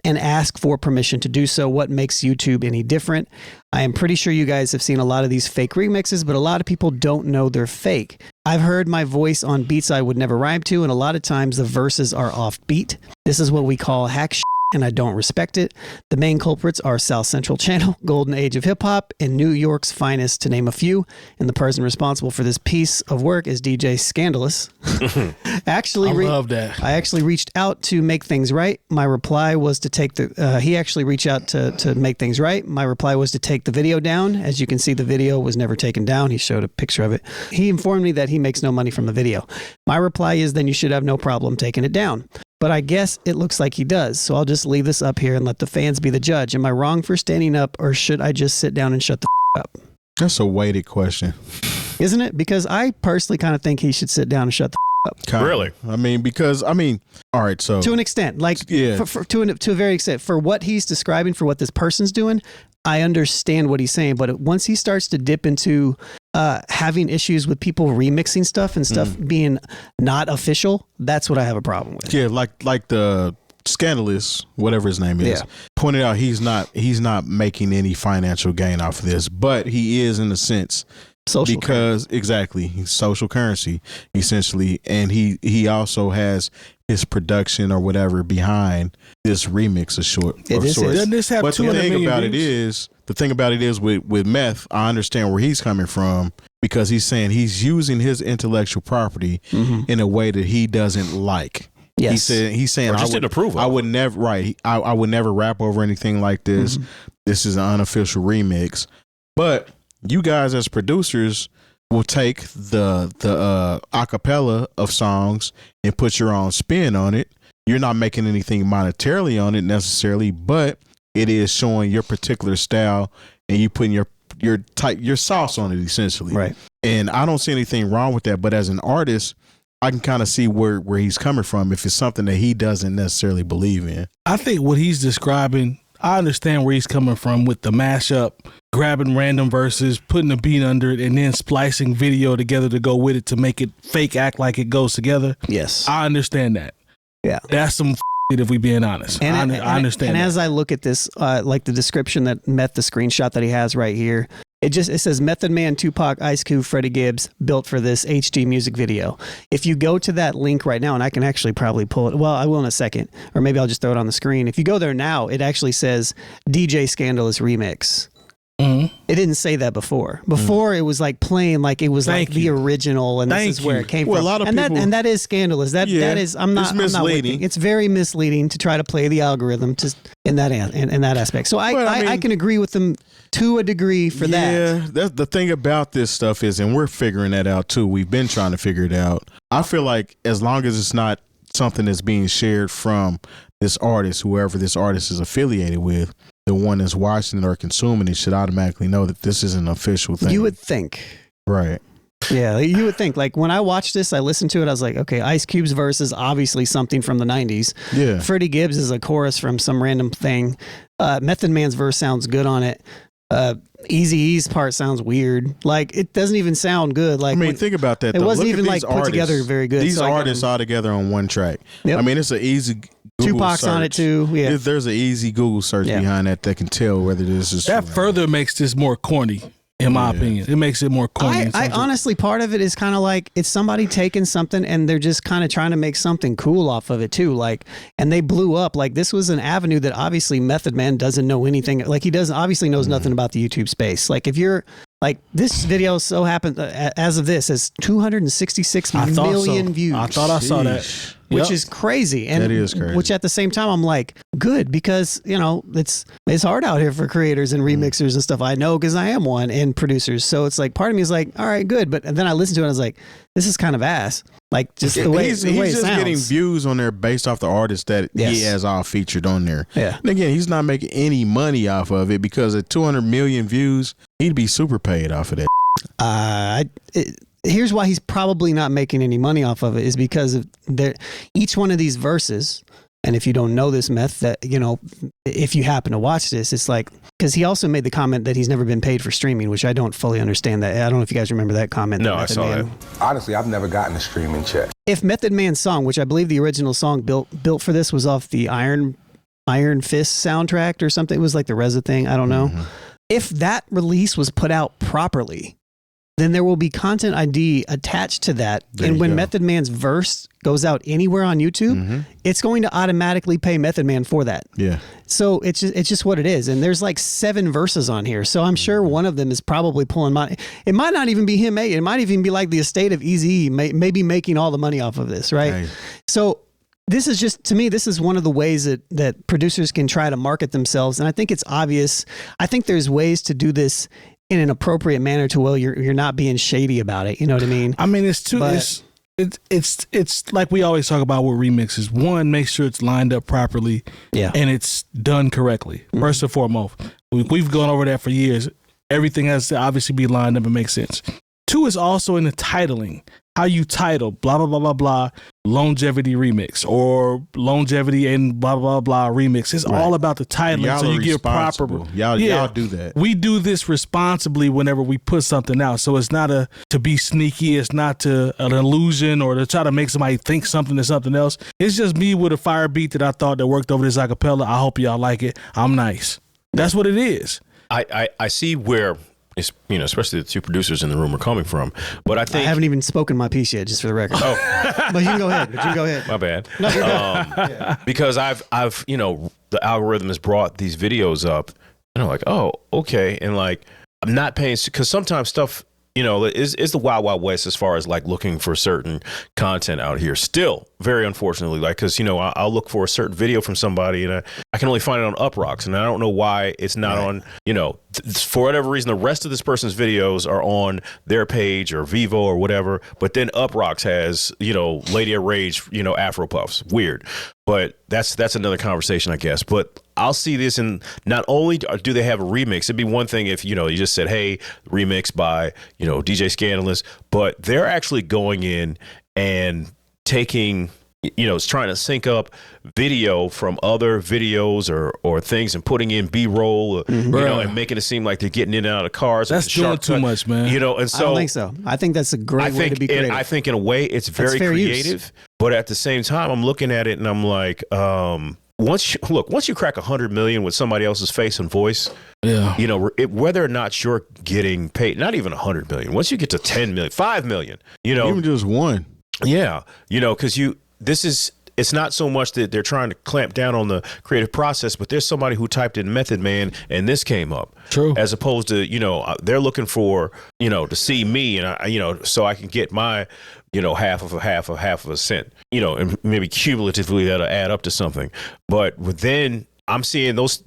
and ask for permission to do so. What makes YouTube any different? I am pretty sure you guys have seen a lot of these fake remixes, but a lot of people don't know they're fake. I've heard my voice on beats I would never rhyme to, and a lot of times the verses are off beat. This is what we call hack shit, and I don't respect it. The main culprits are South Central Channel, Golden Age of Hip Hop, and New York's Finest, to name a few. And the person responsible for this piece of work is DJ Scandalous. I love that. I actually reached out to make things right. My reply was to take he actually reached out to make things right. My reply was to take the video down. As you can see, the video was never taken down. He showed a picture of it. He informed me that he makes no money from the video. My reply is, then you should have no problem taking it down. But I guess it looks like he does. So I'll just leave this up here and let the fans be the judge. Am I wrong for standing up, or should I just sit down and shut the up? That's a weighted question. Isn't it? Because I personally kind of think he should sit down and shut the up. Really? All right, so to an extent, like to a very extent, for what he's describing, for what this person's doing, I understand what he's saying. But once he starts to dip into having issues with people remixing stuff and stuff being not official, that's what I have a problem with. Yeah, like the Scandalous, whatever his name is, pointed out, he's not making any financial gain off of this, but he is, in a sense, social currency. Exactly, he's social currency essentially, and he also has his production or whatever behind this remix of sorts. Doesn't this have but 200 million the thing about it is with Meth, I understand where he's coming from, because he's saying he's using his intellectual property in a way that he doesn't like. Yes. He's saying or just didn't approve of. I would never I would never rap over anything like this. This is an unofficial remix. But you guys as producers will take the acapella of songs and put your own spin on it. You're not making anything monetarily on it necessarily, but it is showing your particular style, and you putting your sauce on it essentially. Right. And I don't see anything wrong with that. But as an artist, I can kind of see where he's coming from if it's something that he doesn't necessarily believe in. I think what he's describing, I understand where he's coming from with the mashup, grabbing random verses, putting a beat under it, and then splicing video together to go with it to make it fake act like it goes together. Yes. I understand that. Yeah. That's some if we being honest. And I understand. And that. as I look at this, like the description that the screenshot that he has right here, it says Method Man, Tupac, Ice Cube, Freddie Gibbs built for this HD music video. If you go to that link right now, and I can actually probably pull it. Well, I will in a second, or maybe I'll just throw it on the screen. If you go there now, it actually says DJ Scandalous Remix. It didn't say that before. Before it was like playing like it was like the original, and this is where it came from. A lot of people, and that is scandalous. That is it's misleading. It's very misleading to try to play the algorithm in that aspect. So I can agree with them to a degree for that. Yeah, that's the thing about this stuff is, and we're figuring that out too. We've been trying to figure it out. I feel like as long as it's not something that's being shared from this artist, whoever this artist is affiliated with, the one that's watching it or consuming it should automatically know that this is an official thing. You would think. Right. Yeah, you would think. Like when I watched this, I listened to it, I was like, okay, Ice Cube's verse is obviously something from the 90s. Yeah. Freddie Gibbs is a chorus from some random thing. Method Man's verse sounds good on it. Eazy-E's part sounds weird. Like it doesn't even sound good. Like think about that. It wasn't even like put together very good. These artists all together on one track. Yep. I mean, it's an easy Google Tupac's search. on it too. Yeah. There's an easy Google search behind that can tell whether this is that further makes this more corny. In my opinion, it makes it more corny. I honestly, part of it is kind of like it's somebody taking something and they're just kind of trying to make something cool off of it too. Like, and they blew up. Like this was an avenue that obviously Method Man doesn't know anything. Like he doesn't obviously knows nothing about the YouTube space. Like if you're like this video so happened as of this has 266 million views. I thought I saw that. Which is crazy. And that is crazy. Which at the same time I'm like, good, because it's hard out here for creators and remixers and stuff. I know because I am one, and producers. So it's like part of me is like, all right, good. But then I listened to it and I was like, this is kind of ass. Like just the way he's it just sounds. getting views on there based off the artist that he has all featured on there. Yeah. And again, he's not making any money off of it because at 200 million views, he'd be super paid off of that. Here's why he's probably not making any money off of it is because of each one of these verses. And if you don't know this if you happen to watch this, it's like, because he also made the comment that he's never been paid for streaming, which I don't fully understand that. I don't know if you guys remember that comment. No, I saw that. Honestly, I've never gotten a streaming check. If Method Man's song, which I believe the original song built for this was off the Iron Fist soundtrack or something. It was like the Reza thing. I don't know. Mm-hmm. If that release was put out properly, then there will be content ID attached to that. And when Method Man's verse goes out anywhere on YouTube, it's going to automatically pay Method Man for that. Yeah. So it's just what it is. And there's like 7 verses on here. So I'm sure one of them is probably pulling money. It might not even be him making it. It might even be like the estate of Eazy-E maybe making all the money off of this, right? Right. So this is just, to me, this is one of the ways that producers can try to market themselves. And I think it's obvious. I think there's ways to do this in an appropriate manner to where you're not being shady about it. You know what I mean? I mean, it's like we always talk about with remixes. One, make sure it's lined up properly, and it's done correctly. First and foremost, we've gone over that for years. Everything has to obviously be lined up and make sense. 2 is also in the titling. How you title blah blah blah blah blah longevity remix or longevity and blah blah blah remix. It's all about the titling, y'all so you get proper. Y'all do that. We do this responsibly whenever we put something out. So it's not to be sneaky. It's not an illusion or to try to make somebody think something is something else. It's just me with a fire beat that I thought that worked over this acapella. I hope y'all like it. I'm nice. That's what it is. I see where, especially the 2 producers in the room are coming from. But I think I haven't even spoken my piece yet, just for the record. Oh, but you can go ahead. My bad. No, you're good. Because I've the algorithm has brought these videos up, and I'm like, oh, okay, and like I'm not paying because sometimes stuff. Is the Wild Wild West as far as like looking for certain content out here. Still, very unfortunately, like because I'll look for a certain video from somebody and I can only find it on Uprocks, and I don't know why it's not on. For whatever reason, the rest of this person's videos are on their page or Vivo or whatever, but then Uprocks has Lady of Rage, Afro Puffs. Weird, but that's another conversation, I guess. But I'll see this, and not only do they have a remix, it'd be one thing if you just said, hey, remix by DJ Scandalous, but they're actually going in and taking it's trying to sync up video from other videos or things and putting in B-roll, and making it seem like they're getting in and out of cars. That's doing too much, man. And so I don't think so. I think that's a great way to be creative. I think in a way it's very creative, but at the same time, I'm looking at it and I'm like, once you crack 100 million with somebody else's face and voice, whether or not you're getting paid, not even 100 million. Once you get to 10 million, 5 million, even just one, because this is it's not so much that they're trying to clamp down on the creative process, but there's somebody who typed in Method Man and this came up. True. As opposed to, they're looking for, to see me and so I can get my, half of a cent, and maybe cumulatively that'll add up to something. But then I'm seeing those.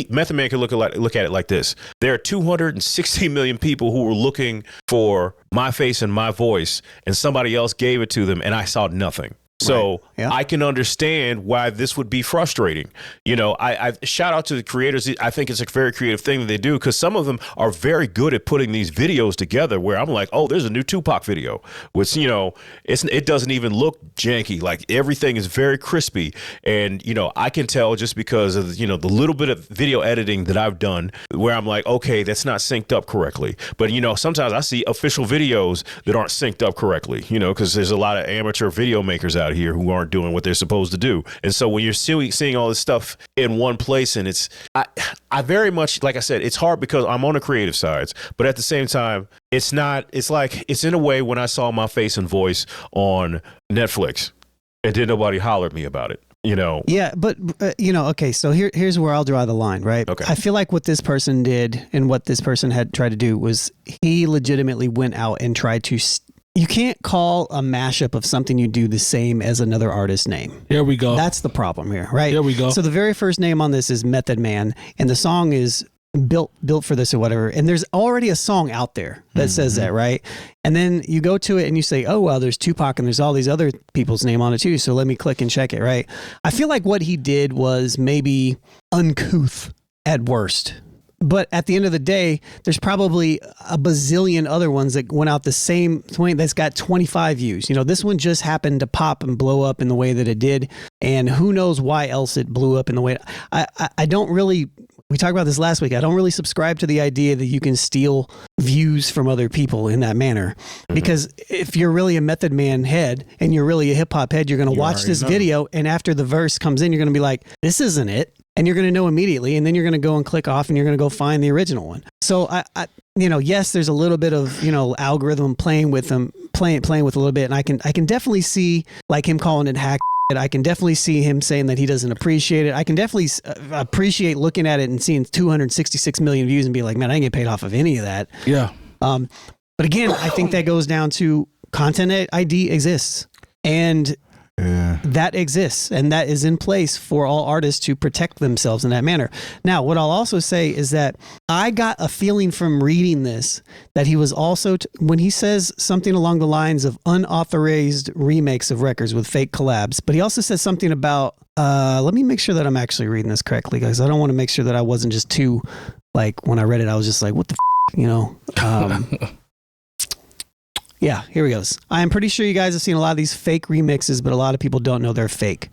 Method Man could look at it like this. There are 260 million people who were looking for my face and my voice, and somebody else gave it to them, and I saw nothing. So right. Yeah. I can understand why this would be frustrating. I shout out to the creators. I think it's a very creative thing that they do, because some of them are very good at putting these videos together where I'm like, oh, there's a new Tupac video, which, it doesn't even look janky. Like everything is very crispy. And, I can tell just because of, the little bit of video editing that I've done where I'm like, okay, that's not synced up correctly. But, sometimes I see official videos that aren't synced up correctly, because there's a lot of amateur video makers out here who aren't doing what they're supposed to do. And so when you're seeing all this stuff in one place, and I very much, like I said, it's hard because I'm on the creative sides, but at the same time, it's in a way when I saw my face and voice on Netflix and then nobody hollered me about it. Yeah, but okay, so here's where I'll draw the line, right? Okay. I feel like what this person did and what this person had tried to do was he legitimately went out and tried to you can't call a mashup of something you do the same as another artist's name. Here we go. That's the problem here, right? Here we go. So the very first name on this is Method Man, and the song is built for this or whatever. And there's already a song out there that says that, right? And then you go to it and you say, oh, well, there's Tupac and there's all these other people's name on it too. So let me click and check it, right? I feel like what he did was maybe uncouth at worst. But at the end of the day, there's probably a bazillion other ones that went out the same point that's got 25 views. This one just happened to pop and blow up in the way that it did. And who knows why else it blew up in the way. I don't really, we talked about this last week. I don't really subscribe to the idea that you can steal views from other people in that manner. Because if you're really a Method Man head and you're really a hip hop head, you're going to watch this video. And after the verse comes in, you're going to be like, this isn't it. And you're going to know immediately, and then you're going to go and click off, and you're going to go find the original one. So I yes, there's a little bit of algorithm playing with a little bit, and I can definitely see like him calling it hack. I can definitely see him saying that he doesn't appreciate it. I can definitely appreciate looking at it and seeing 266 million views and be like, man, I didn't get paid off of any of that. Yeah. But again, I think that goes down to content ID exists, and that exists, and that is in place for all artists to protect themselves in that manner. Now, what I'll also say is that I got a feeling from reading this that he was also, when he says something along the lines of unauthorized remakes of records with fake collabs, but he also says something about, let me make sure that I'm actually reading this correctly, guys. I don't want to make sure that I wasn't just too, like, when I read it, I was just like, what the Yeah, here he goes. I am pretty sure you guys have seen a lot of these fake remixes, but a lot of people don't know they're fake.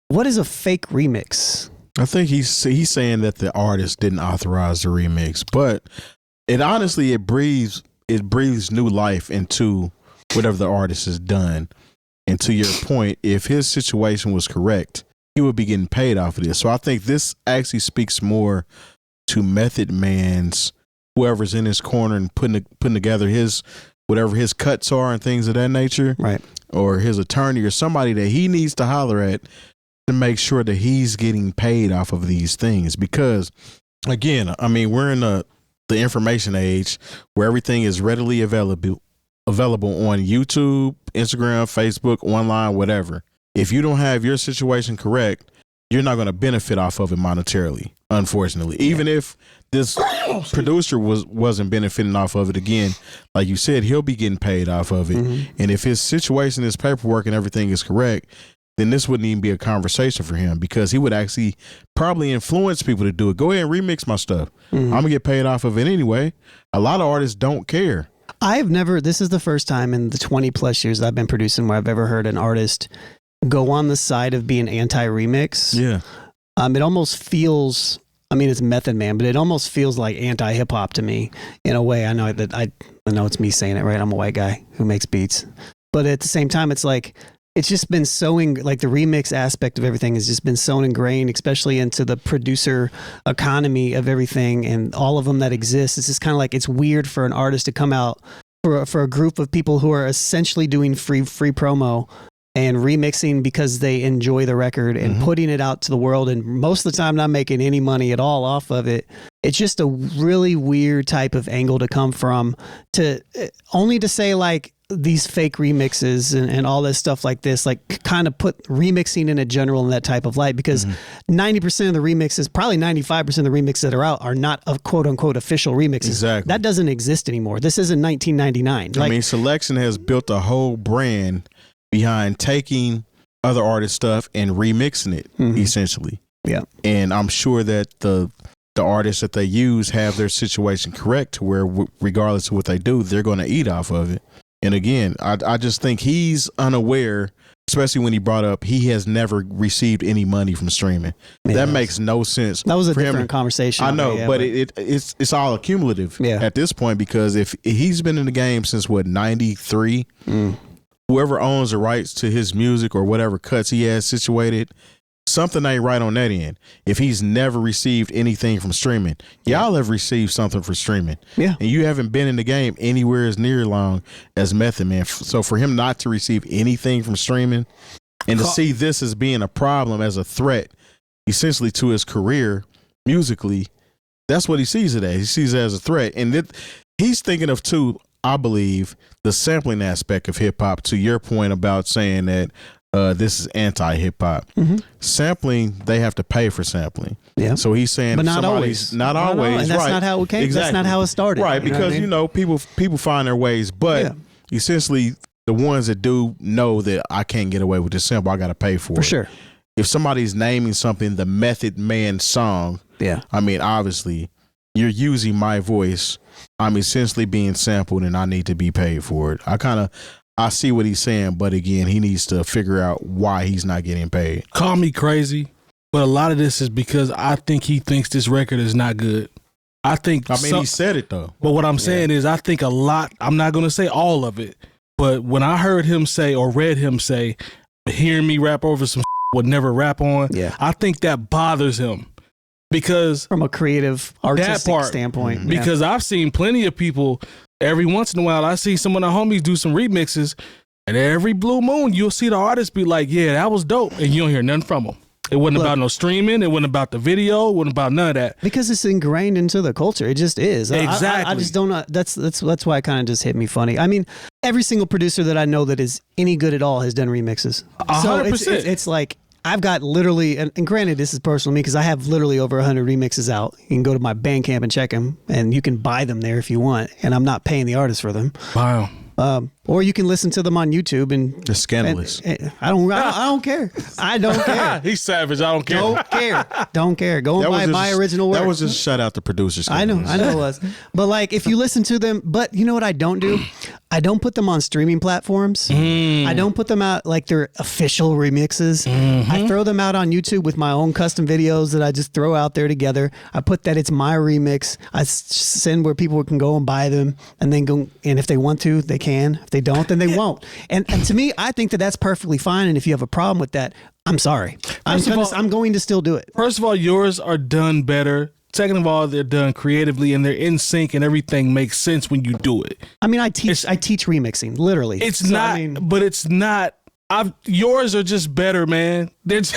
What is a fake remix? I think he's saying that the artist didn't authorize the remix, but it breathes new life into whatever the artist has done. And to your point, if his situation was correct, he would be getting paid off of this. So I think this actually speaks more to Method Man's, whoever's in his corner and putting together his whatever his cuts are and things of that nature, right? Or his attorney or somebody that he needs to holler at to make sure that he's getting paid off of these things. Because again, I mean, we're in the information age where everything is readily available on YouTube, Instagram, Facebook, online, whatever. If you don't have your situation correct, you're not going to benefit off of it monetarily, unfortunately. Even if this producer wasn't benefiting off of it, again, like you said, he'll be getting paid off of it. Mm-hmm. And if his situation, his paperwork and everything is correct, then this wouldn't even be a conversation for him, because he would actually probably influence people to do it. Go ahead and remix my stuff. Mm-hmm. I'm going to get paid off of it anyway. A lot of artists don't care. This is the first time in the 20 plus years I've been producing where I've ever heard an artist go on the side of being anti-remix. Yeah. It almost feels, I mean, it's Method Man, but it almost feels like anti-hip-hop to me in a way. I know it's me saying it, right? I'm a white guy who makes beats. But at the same time, it's like, it's just been like the remix aspect of everything has just been so ingrained, especially into the producer economy of everything and all of them that exist. It's just kind of like, it's weird for an artist to come out for a group of people who are essentially doing free promo and remixing because they enjoy the record and putting it out to the world, and most of the time not making any money at all off of it. It's just a really weird type of angle to come from, to only to say like these fake remixes and all this stuff like this, like kind of put remixing in a general in that type of light, because 90% of the remixes, probably 95% of the remixes that are out are not of quote unquote official remixes. Exactly. That doesn't exist anymore. This isn't 1999. I mean, Selection has built a whole brand behind taking other artists' stuff and remixing it, essentially. Yeah. And I'm sure that the artists that they use have their situation correct, to where regardless of what they do, they're going to eat off of it. And again, I just think he's unaware, especially when he brought up he has never received any money from streaming. Yeah, that makes no sense. That was a for different him. conversation. I know, but it's all accumulative at this point, because if he's been in the game since 93, whoever owns the rights to his music or whatever cuts he has situated, something ain't right on that end. If he's never received anything from streaming, y'all have received something for streaming. Yeah. And you haven't been in the game anywhere as near long as Method Man. So for him not to receive anything from streaming and to see this as being a problem, as a threat, essentially to his career musically, that's what he sees it as. He sees it as a threat. And he's thinking of, too, I believe, the sampling aspect of hip hop, to your point about saying that this is anti-hip-hop. Sampling, they have to pay for sampling. Yeah. So he's saying, but not always. Not always. And that's not how it came. Exactly. That's not how it started. Right, because people find their ways, but essentially the ones that do know that I can't get away with this sample, I got to pay for it. For sure. If somebody's naming something the Method Man song, I mean, obviously you're using my voice. I'm essentially being sampled, and I need to be paid for it. I see what he's saying, but again, he needs to figure out why he's not getting paid. Call me crazy, but a lot of this is because I think he thinks this record is not good. He said it though. But what I'm saying is, I think a lot, I'm not going to say all of it, but when I heard him say or read him say, hearing me rap over some would never rap on, I think that bothers him. Because from a creative, artistic standpoint. Because I've seen plenty of people, every once in a while, I see some of the homies do some remixes, and every blue moon, you'll see the artist be like, yeah, that was dope. And you don't hear nothing from them. It wasn't about no streaming. It wasn't about the video. It wasn't about none of that. Because it's ingrained into the culture. It just is. Exactly. I just don't know. That's why it kind of just hit me funny. I mean, every single producer that I know that is any good at all has done remixes. 100%. It's like, I've got literally, and granted, this is personal to me because I have literally over 100 remixes out. You can go to my Bandcamp and check them, and you can buy them there if you want, and I'm not paying the artist for them. Wow. Or you can listen to them on YouTube, and it's scandalous. And I don't care. I don't care. He's savage. I don't care. Don't care. Go and buy my original work. That was just shout out to producers. I know it was. But like, if you listen to them, but you know what I don't do? I don't put them on streaming platforms. I don't put them out like they're official remixes. I throw them out on YouTube with my own custom videos that I just throw out there together. I put that it's my remix. I send where people can go and buy them, and then go. And if they want to, they can. If they don't, then they won't. And to me, I think that that's perfectly fine. And if you have a problem with that, I'm sorry. I'm going to still do it. First of all, yours are done better. Second of all, they're done creatively and they're in sync, and everything makes sense when you do it. I mean, I teach remixing, literally. It's not. Yours are just better, man. They're just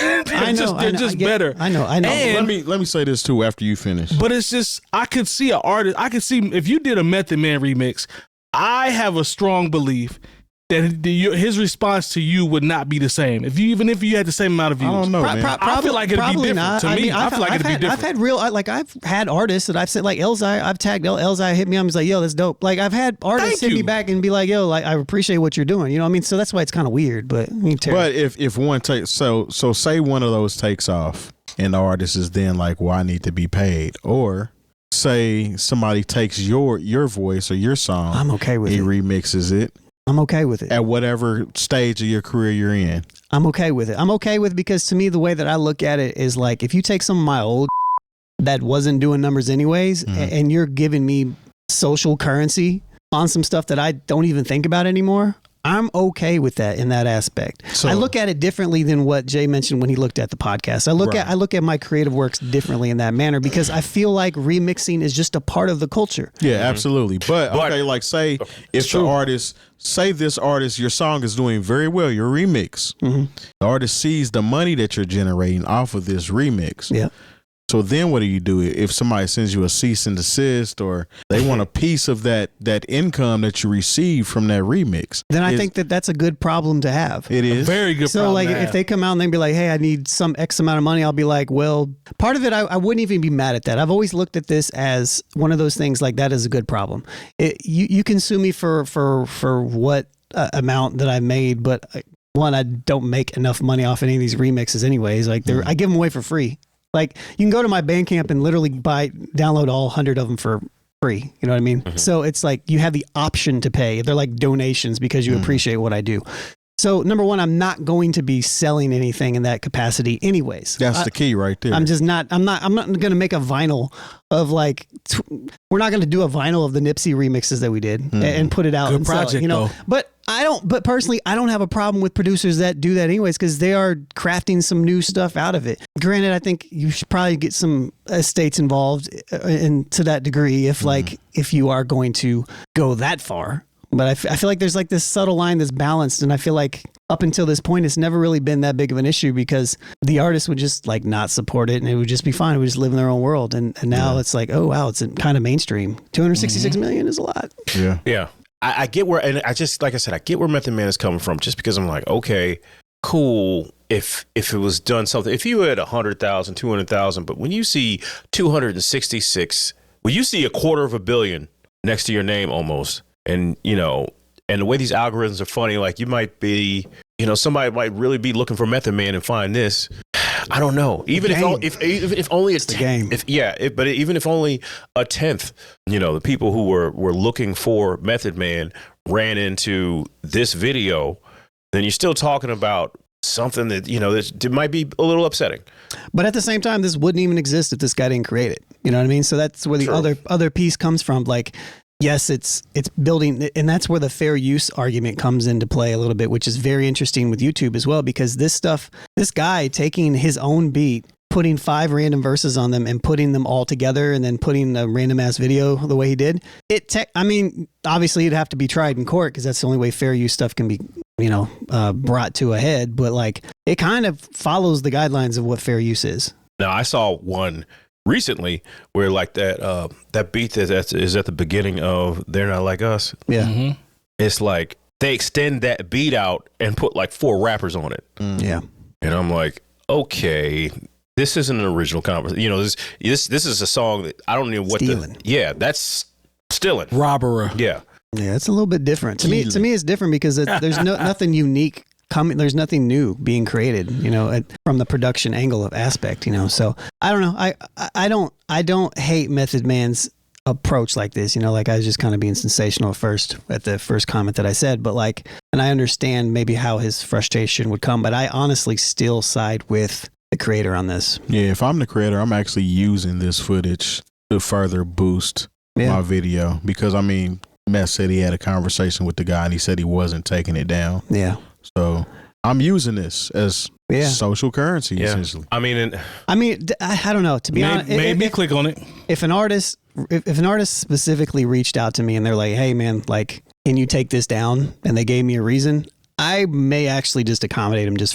better. I know. And let me say this too after you finish. But it's just, I could see an artist. I could see if you did a Method Man remix. I have a strong belief that his response to you would not be the same. Even if you had the same amount of views. I don't know, man. I feel like it'd be different. Not. To me, I feel like it'd be different. I've had artists that I've said, like Elzai, I've tagged Elzai, hit me up, he's like, yo, that's dope. Like, I've had artists hit me back and be like, yo, like, I appreciate what you're doing. You know what I mean? So that's why it's kind of weird, but if one takes, so say one of those takes off and the artist is then like, well, I need to be paid, or say somebody takes your voice or your song, I'm okay with it. He remixes it. I'm okay with it. At whatever stage of your career you're in. I'm okay with it. I'm okay with it because to me, the way that I look at it is like, if you take some of my old that wasn't doing numbers anyways, and you're giving me social currency on some stuff that I don't even think about anymore, I'm okay with that in that aspect. So, I look at it differently than what Jay mentioned when he looked at the podcast. I look at my creative works differently in that manner because I feel like remixing is just a part of the culture. Yeah, absolutely. But okay, like say if the artist, say this artist, your song is doing very well, your remix. The artist sees the money that you're generating off of this remix. Yeah. So then what do you do if somebody sends you a cease and desist or they want a piece of that income that you receive from that remix? Then I think that's a good problem to have. It is. Very good So problem like to if have. they come out and they be like, hey, I need some X amount of money, I'll be like, well, part of it, I wouldn't even be mad at that. I've always looked at this as one of those things like that is a good problem. You can sue me for what amount that I made, but one, I don't make enough money off any of these remixes anyways. Like I give them away for free. Like you can go to my Bandcamp and literally download all 100 of them for free. You know what I mean? So it's like you have the option to pay. They're like donations because you appreciate what I do. So number one, I'm not going to be selling anything in that capacity anyways. That's the key right there. I'm not going to make a vinyl of like, we're not going to do a vinyl of the Nipsey remixes that we did and put it out. Good and sell it, project, you know, though. But personally, I don't have a problem with producers that do that anyways, because they are crafting some new stuff out of it. Granted, I think you should probably get some estates involved to that degree if you are going to go that far. But I feel like there's like this subtle line that's balanced. And I feel like up until this point, it's never really been that big of an issue because the artist would just like not support it and it would just be fine. It would just live in their own world. And now it's like, oh, wow, it's kind of mainstream. 266 million is a lot. Yeah. Yeah. I get where, and I just, like I said, I get where Method Man is coming from just because I'm like, okay, cool. If it was done something, if you had 100,000, 200,000, but when you see 266, when you see $250 million next to your name almost, and, you know, and the way these algorithms are funny, like you might be, you know, somebody might really be looking for Method Man and find this. I don't know. Even if only a game. But even if only a tenth, you know, the people who were looking for Method Man ran into this video, then you're still talking about something that, you know, that might be a little upsetting. But at the same time, this wouldn't even exist if this guy didn't create it. You know what I mean? So that's where the other piece comes from. Like, yes, it's building, and that's where the fair use argument comes into play a little bit, which is very interesting with YouTube as well, because this guy taking his own beat, putting 5 random verses on them and putting them all together and then putting a random ass video the way he did, I mean, obviously it'd have to be tried in court because that's the only way fair use stuff can be, you know, brought to a head. But like, it kind of follows the guidelines of what fair use is. Now, I saw one recently where like that beat that is at the beginning of They're Not Like Us. Yeah. It's like they extend that beat out and put like 4 rappers on it. Yeah. And I'm like, okay, this isn't an original conversation. You know, this is a song that I don't know what Stealing. That's stealing. Robbery. Yeah. Yeah, it's a little bit different. To me, it's different because there's nothing unique coming. There's nothing new being created, you know, from the production angle of aspect, you know. So I don't know. I don't hate Method Man's approach like this, you know, like I was just kind of being sensational at the first comment that I said, but like, and I understand maybe how his frustration would come, but I honestly still side with the creator on this. Yeah, if I'm the creator, I'm actually using this footage to further boost my video because I mean, Matt said he had a conversation with the guy and he said he wasn't taking it down. Yeah. So I'm using this as social currency, essentially. I mean, I don't know. To be honest, made me click on it. If an artist specifically reached out to me and they're like, "Hey, man, like, can you take this down?" and they gave me a reason, I may actually just accommodate him just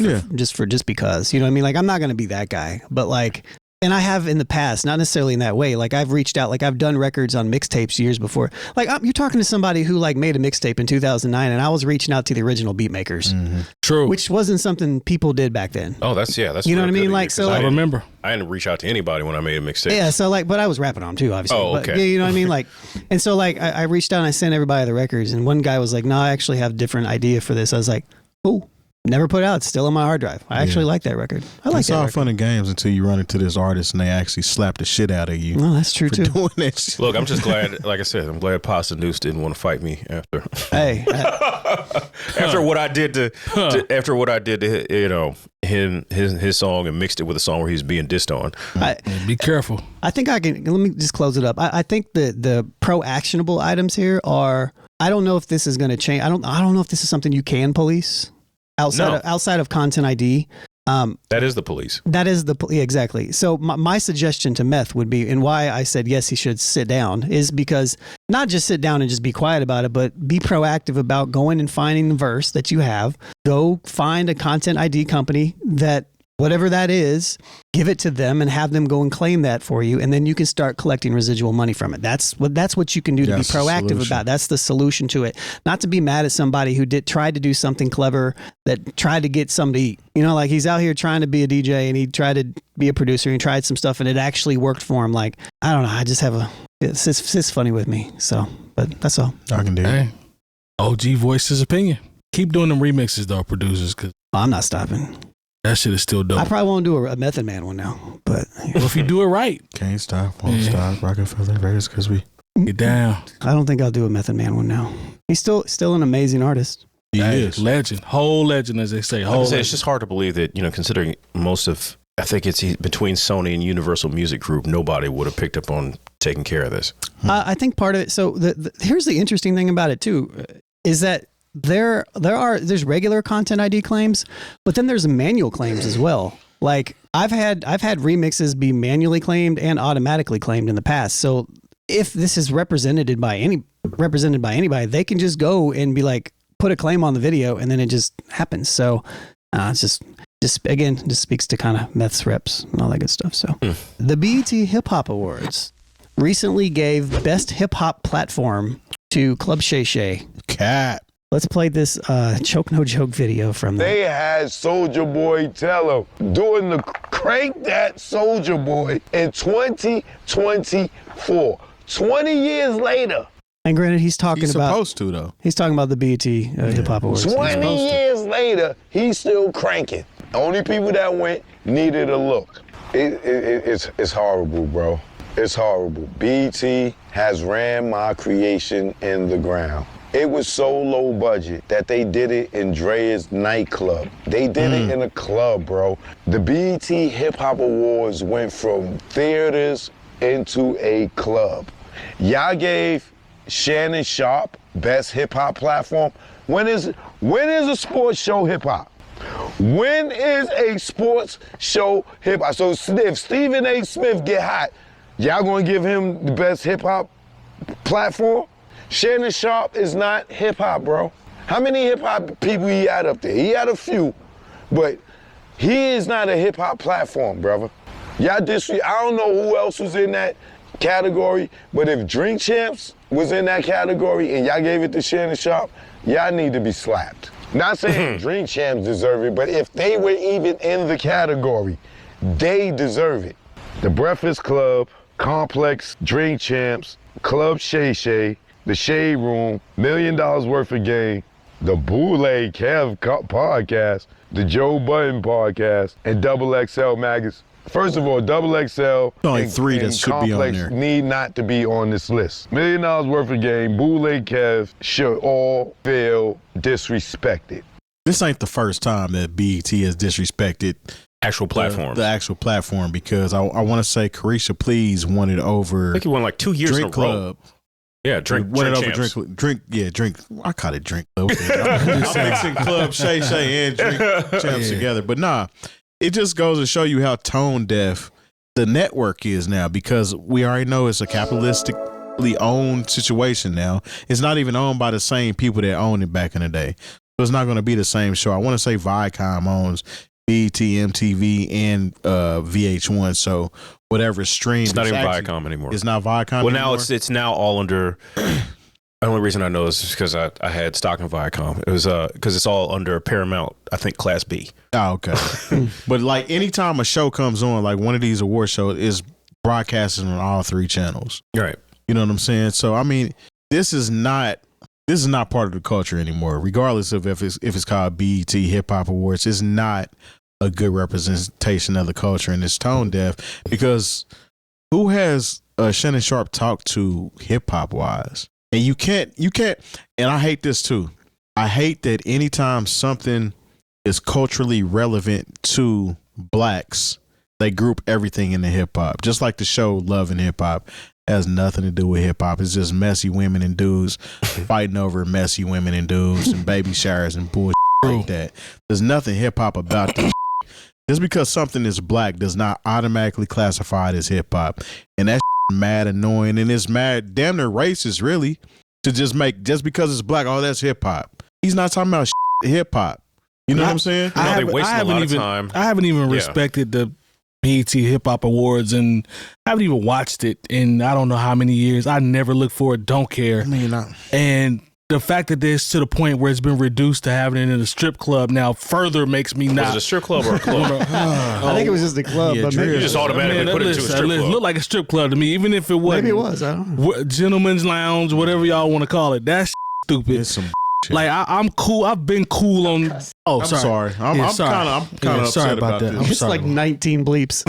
because, you know what I mean? Like, I'm not going to be that guy, but like. And I have in the past, not necessarily in that way. Like I've reached out, like I've done records on mixtapes years before. Like you're talking to somebody who like made a mixtape in 2009 and I was reaching out to the original beat makers. Mm-hmm. True. Which wasn't something people did back then. oh, that's You know what I mean? Like, so I remember. I didn't reach out to anybody when I made a mixtape. Yeah. So like, but I was rapping on them too, obviously. Oh, But, okay. yeah, you know what I mean? Like, and so like I reached out and I sent everybody the records and one guy was like, "No, I actually have a different idea for this." I was like, "Oh, never put it out. It's still on my hard drive. I actually like that record. I like it's that all record." fun and games until you run into this artist and they actually slap the shit out of you. No, that's true for too. doing that shit. Look, I'm just glad, like I said, I'm glad Pasta Noose didn't want to fight me after. Hey, after what I did to you know, his song and mixed it with a song where he's being dissed on. Be careful. I think let me just close it up. I think the pro actionable items here are I don't know if this is going to change. I don't know if this is something you can police outside of Content ID. That is the police. Yeah, exactly. So my suggestion to Meth would be, and why I said yes, he should sit down, is because not just sit down and just be quiet about it, but be proactive about going and finding the verse that you have. Go find a Content ID company that, whatever that is, give it to them and have them go and claim that for you, and then you can start collecting residual money from it. That's what you can do to be proactive about. That's the solution to it. Not to be mad at somebody who tried to do something clever, that tried to get somebody to eat. You know, like he's out here trying to be a DJ and he tried to be a producer and he tried some stuff and it actually worked for him. Like, I don't know. I just have it's funny with me. So, but that's all. I can do it. OG voiced his opinion. Keep doing them remixes though, producers, because I'm not stopping. That shit is still dope. I probably won't do a Method Man one now, but well, if you do it right, can't stop, won't stop, Rockefeller Records, because we get down. I don't think I'll do a Method Man one now. He's still an amazing artist. He is legend, whole legend, as they say. It's just hard to believe that, you know, considering I think it's between Sony and Universal Music Group, nobody would have picked up on taking care of this. I think part of it. So here's the interesting thing about it too, is that there's regular Content ID claims, but then there's manual claims as well. Like I've had remixes be manually claimed and automatically claimed in the past. So if this is represented by anybody, they can just go and be like, put a claim on the video, and then it just happens. So it's just speaks to kind of Meth's reps and all that good stuff. So the BET Hip Hop Awards recently gave Best Hip Hop Platform to Club Shay Shay. Cat. Let's play this Choke No Joke video from them. They had Soulja Boy Tello doing the Crank That Soulja Boy in 2024. 20 years later. And granted, he's talking he's about... supposed to, though. He's talking about the BET Hip Hop Awards. 20 years later, he's still cranking. Only people that went needed a look. It's horrible, bro. It's horrible. BET has ran my creation in the ground. It was so low budget that they did it in Dre's nightclub. They did it in a club, bro. The BET Hip Hop Awards went from theaters into a club. Y'all gave Shannon Sharp Best Hip Hop Platform. When is a sports show hip hop? When is a sports show hip hop? So if Stephen A. Smith get hot, y'all gonna give him the Best Hip Hop Platform? Shannon Sharp is not hip hop, bro. How many hip hop people he had up there? He had a few, but he is not a hip hop platform, brother. Y'all I don't know who else was in that category, but if Drink Champs was in that category and y'all gave it to Shannon Sharp, y'all need to be slapped. Not saying Drink Champs deserve it, but if they were even in the category, they deserve it. The Breakfast Club, Complex, Drink Champs, Club Shay Shay, The Shade Room, $1 Million Worth of Game, the Boule Kev podcast, the Joe Budden podcast, and Double XL Magazine. First of all, Double XL only three that should be on there. Need not to be on this list. $1 Million Worth of Game, Boule Kev should all feel disrespected. This ain't the first time that BET has disrespected actual platform. The actual platform, because I want to say Carisha Please won it over. I think he won like 2 years Drink in a row. Club. Yeah, drink champs. Drink. I call it Drink Club. I'm mixing Club Shay Shay and Drink Champs together. But nah, it just goes to show you how tone deaf the network is now, because we already know it's a capitalistically owned situation now. It's not even owned by the same people that owned it back in the day. So it's not going to be the same show. I want to say Viacom owns BET, MTV, and VH1. So whatever stream, it's not even Viacom anymore. It's not Viacom. Well, anymore? now it's now all under. The only reason I know is because I had stock in Viacom. It was because it's all under Paramount, I think, Class B. Oh, okay. But like anytime a show comes on, like one of these award shows is broadcasting on all 3 channels. Right. You know what I'm saying? So I mean, this is not part of the culture anymore. Regardless of if it's called BET Hip Hop Awards, it's not a good representation of the culture, and it's tone deaf, because who has Shannon Sharp talked to hip hop wise? And you can't, and I hate this too. I hate that anytime something is culturally relevant to blacks, they group everything into hip hop. Just like the show Love and Hip Hop has nothing to do with hip hop. It's just messy women and dudes fighting over messy women and dudes and baby showers and bullshit like that. There's nothing hip hop about this. Just because something is black does not automatically classify it as hip hop, and that's mad annoying, and it's mad damn near racist, really, to just because it's black. Oh, that's hip hop. He's not talking about hip hop. You know what I'm saying? They wasted a lot of time. I haven't even respected the BET Hip Hop Awards, and I haven't even watched it in I don't know how many years. I never look for it, don't care. I mean, and the fact that this to the point where it's been reduced to having it in a strip club now further makes me not. Was it a strip club or a club? I think it was just a club. Yeah, but You maybe just automatically put it into a strip club. It looked like a strip club to me, even if it wasn't. Maybe it was. I don't know. Gentleman's Lounge, whatever y'all want to call it. That's stupid. it's some. Like I'm cool. I've been cool on. Oh, I'm sorry. I'm kind of upset sorry about that. this. I'm It's sorry. like 19 bleeps.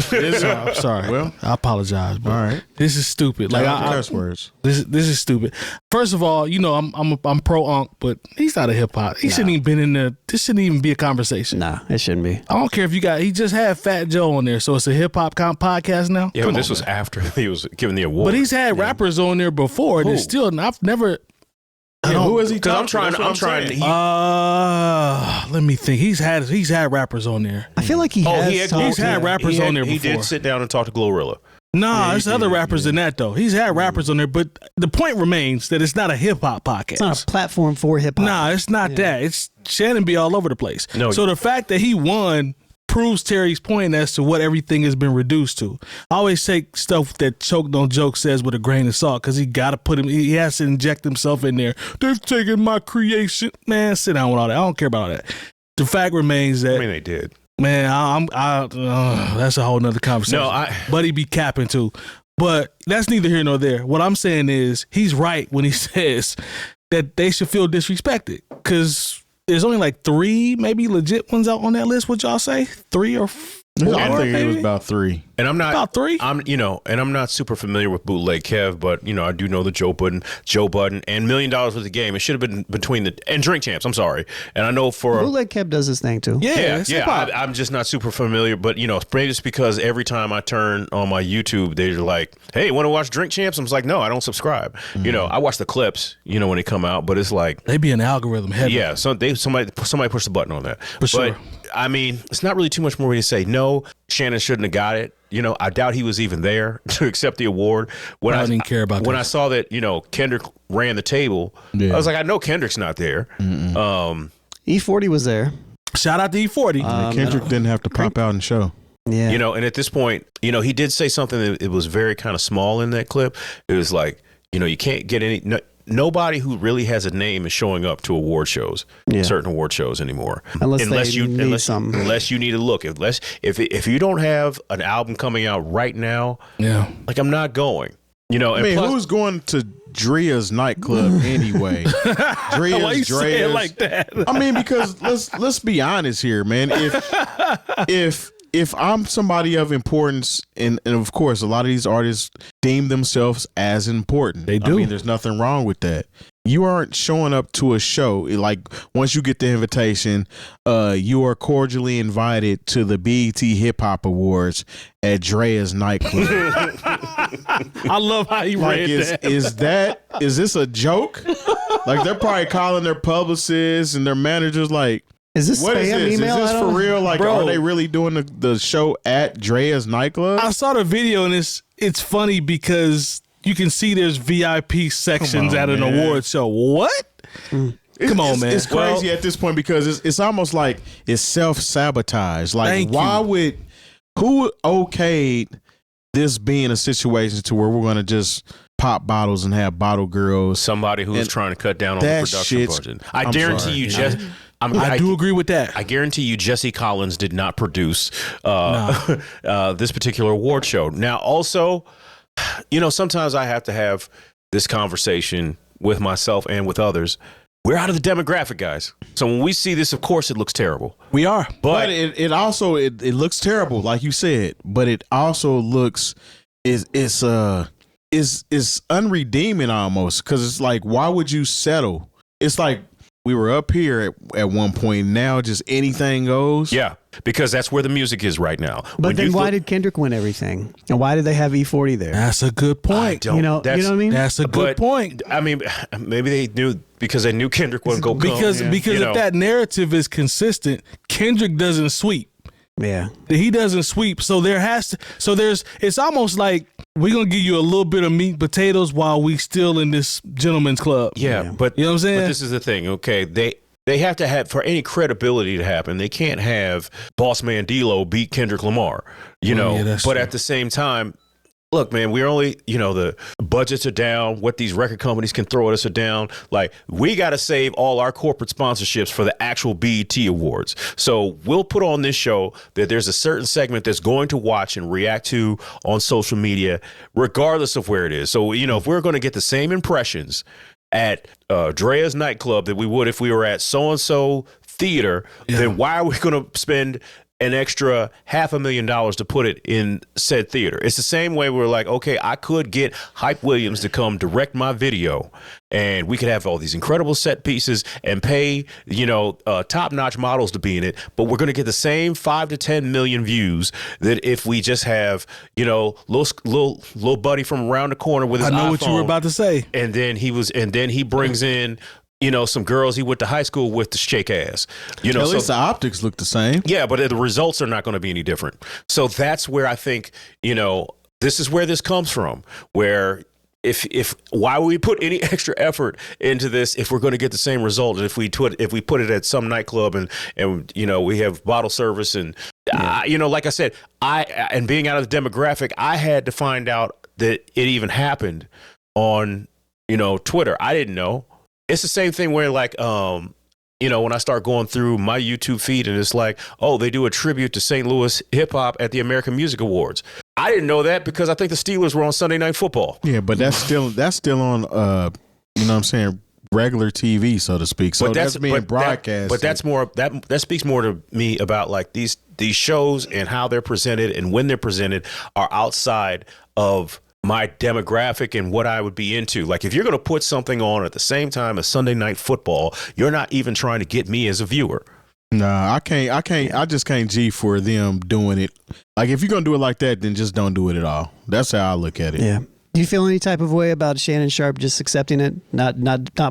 I'm sorry. Well, I apologize. But all right. this is stupid. Like curse words. This is stupid. First of all, I'm pro Unc, but he's not a hip hop. He shouldn't even been in there. This shouldn't even be a conversation. Nah, it shouldn't be. I don't care if you got. He just had Fat Joe on there, so it's a hip hop podcast now. Yeah, Come but this on, was man. after he was given the award. But he's had rappers on there before. And it's still. I've never. Who is he Because talking I'm trying. Let me think. He's had rappers on there. I feel like he's had rappers on there He before. did sit down and talk to Glorilla. Nah, there's other rappers than that though. He's had rappers on there, but the point remains that it's not a hip hop podcast. It's not a platform for hip hop. Nah, it's not that. It's Shannon be all over the place. No, so the fact that he won proves Terry's point as to what everything has been reduced to. I always take stuff that Choke Don't Joke says with a grain of salt because he got to put him. He has to inject himself in there. They've taken my creation. Man, sit down with all that. I don't care about all that. The fact remains that. I mean, they did. Man, that's a whole nother conversation. No, but he be capping too. But that's neither here nor there. What I'm saying is he's right when he says that they should feel disrespected because there's only like 3 maybe legit ones out on that list. What y'all say? 3 or 4? I think it was about 3. And I'm not about 3. I'm not super familiar with Bootleg Kev, but I do know the Joe Budden, and $1 Million with the game. It should have been between and Drink Champs. I'm sorry, and I know for Bootleg Kev does his thing too. Yeah. I'm just not super familiar, but maybe it's because every time I turn on my YouTube, they're like, "Hey, want to watch Drink Champs?" I'm just like, "No, I don't subscribe." I watch the clips, when they come out, but it's like they be an algorithm heavy. Yeah, so somebody pushed the button on that. For sure. But I mean, it's not really too much more to say. No, Shannon shouldn't have got it. I doubt he was even there to accept the award. I didn't care about when that. I saw that, Kendrick ran the table, I was like, I know Kendrick's not there. E40 was there. Shout out to E40. Kendrick didn't have to pop out and show. Yeah. And at this point, he did say something that it was very kind of small in that clip. It was like, you can't get any. Nobody who really has a name is showing up to award shows, certain award shows anymore. Unless you need to look. If you don't have an album coming out right now, like I'm not going. I mean, who's going to Dria's nightclub anyway? Dria's, Why you say it Drea's. like that? I mean, because let's be honest here, man. If I'm somebody of importance, and of course, a lot of these artists deem themselves as important. They do. I mean, there's nothing wrong with that. You aren't showing up to a show. Like, once you get the invitation, you are cordially invited to the BET Hip Hop Awards at Drea's nightclub. I love how you read that. Is this a joke? Like, they're probably calling their publicists and their managers like, is this what spam is this? email? Is this for real? Like, Bro. are they really doing the show at Drea's nightclub? I saw the video and it's funny because you can see there's VIP sections at an award show. What? Come on, man. It's crazy at this point because it's almost like it's self-sabotage. Like, who okayed this being a situation to where we're going to just pop bottles and have bottle girls? Somebody who's trying to cut down on the production budget. I guarantee you, I do agree with that. I guarantee you, Jesse Collins did not produce this particular award show. Now, also, sometimes I have to have this conversation with myself and with others. We're out of the demographic, guys. So when we see this, of course, it looks terrible. We are, but it also looks terrible, like you said. But it also looks is unredeeming almost, because it's like, why would you settle? It's like, we were up here at one point. Now just anything goes. Yeah, because that's where the music is right now. But then why did Kendrick win everything? And why did they have E40 there? That's a good point. You know what I mean? That's a good point. I mean, maybe they knew because they knew Kendrick wasn't going to come. Because if that narrative is consistent, Kendrick doesn't sweep. Yeah. He doesn't sweep. So it's almost like we're going to give you a little bit of meat and potatoes while we still in this gentleman's club. Yeah, but you know what I'm saying? But this is the thing, okay? They have to have, for any credibility to happen, they can't have Boss Man D-Lo beat Kendrick Lamar, but true. at the same time, look, man, we're only, the budgets are down. What these record companies can throw at us are down. Like, we got to save all our corporate sponsorships for the actual BET Awards. So we'll put on this show that there's a certain segment that's going to watch and react to on social media, regardless of where it is. So, if we're going to get the same impressions at Drea's nightclub that we would if we were at so-and-so theater, then why are we going to spend an extra $500,000 to put it in said theater? It's the same way we're like, okay, I could get Hype Williams to come direct my video and we could have all these incredible set pieces and pay, top-notch models to be in it, but we're going to get the same 5 to 10 million views that if we just have, little buddy from around the corner with his iPhone. I know what you were about to say. And then he brings in some girls he went to high school with to shake ass. At least the optics look the same. Yeah, but the results are not going to be any different. So that's where I think, this is where this comes from, where if why would we put any extra effort into this if we're going to get the same result? And if we put it at some nightclub and we have bottle service and like I said, and being out of the demographic, I had to find out that it even happened on Twitter. I didn't know. It's the same thing where when I start going through my YouTube feed and it's like, oh, they do a tribute to St. Louis hip hop at the American Music Awards. I didn't know that because I think the Steelers were on Sunday Night Football. Yeah, but that's still on, regular TV, so to speak. So that's being broadcast. But that's more that speaks more to me about like these shows and how they're presented and when they're presented are outside of my demographic and what I would be into. Like if you're going to put something on at the same time as Sunday Night Football, you're not even trying to get me as a viewer. Nah, I just can't G for them doing it. Like if you're going to do it like that, then just don't do it at all. That's how I look at it. Yeah. Do you feel any type of way about Shannon Sharp just accepting it, not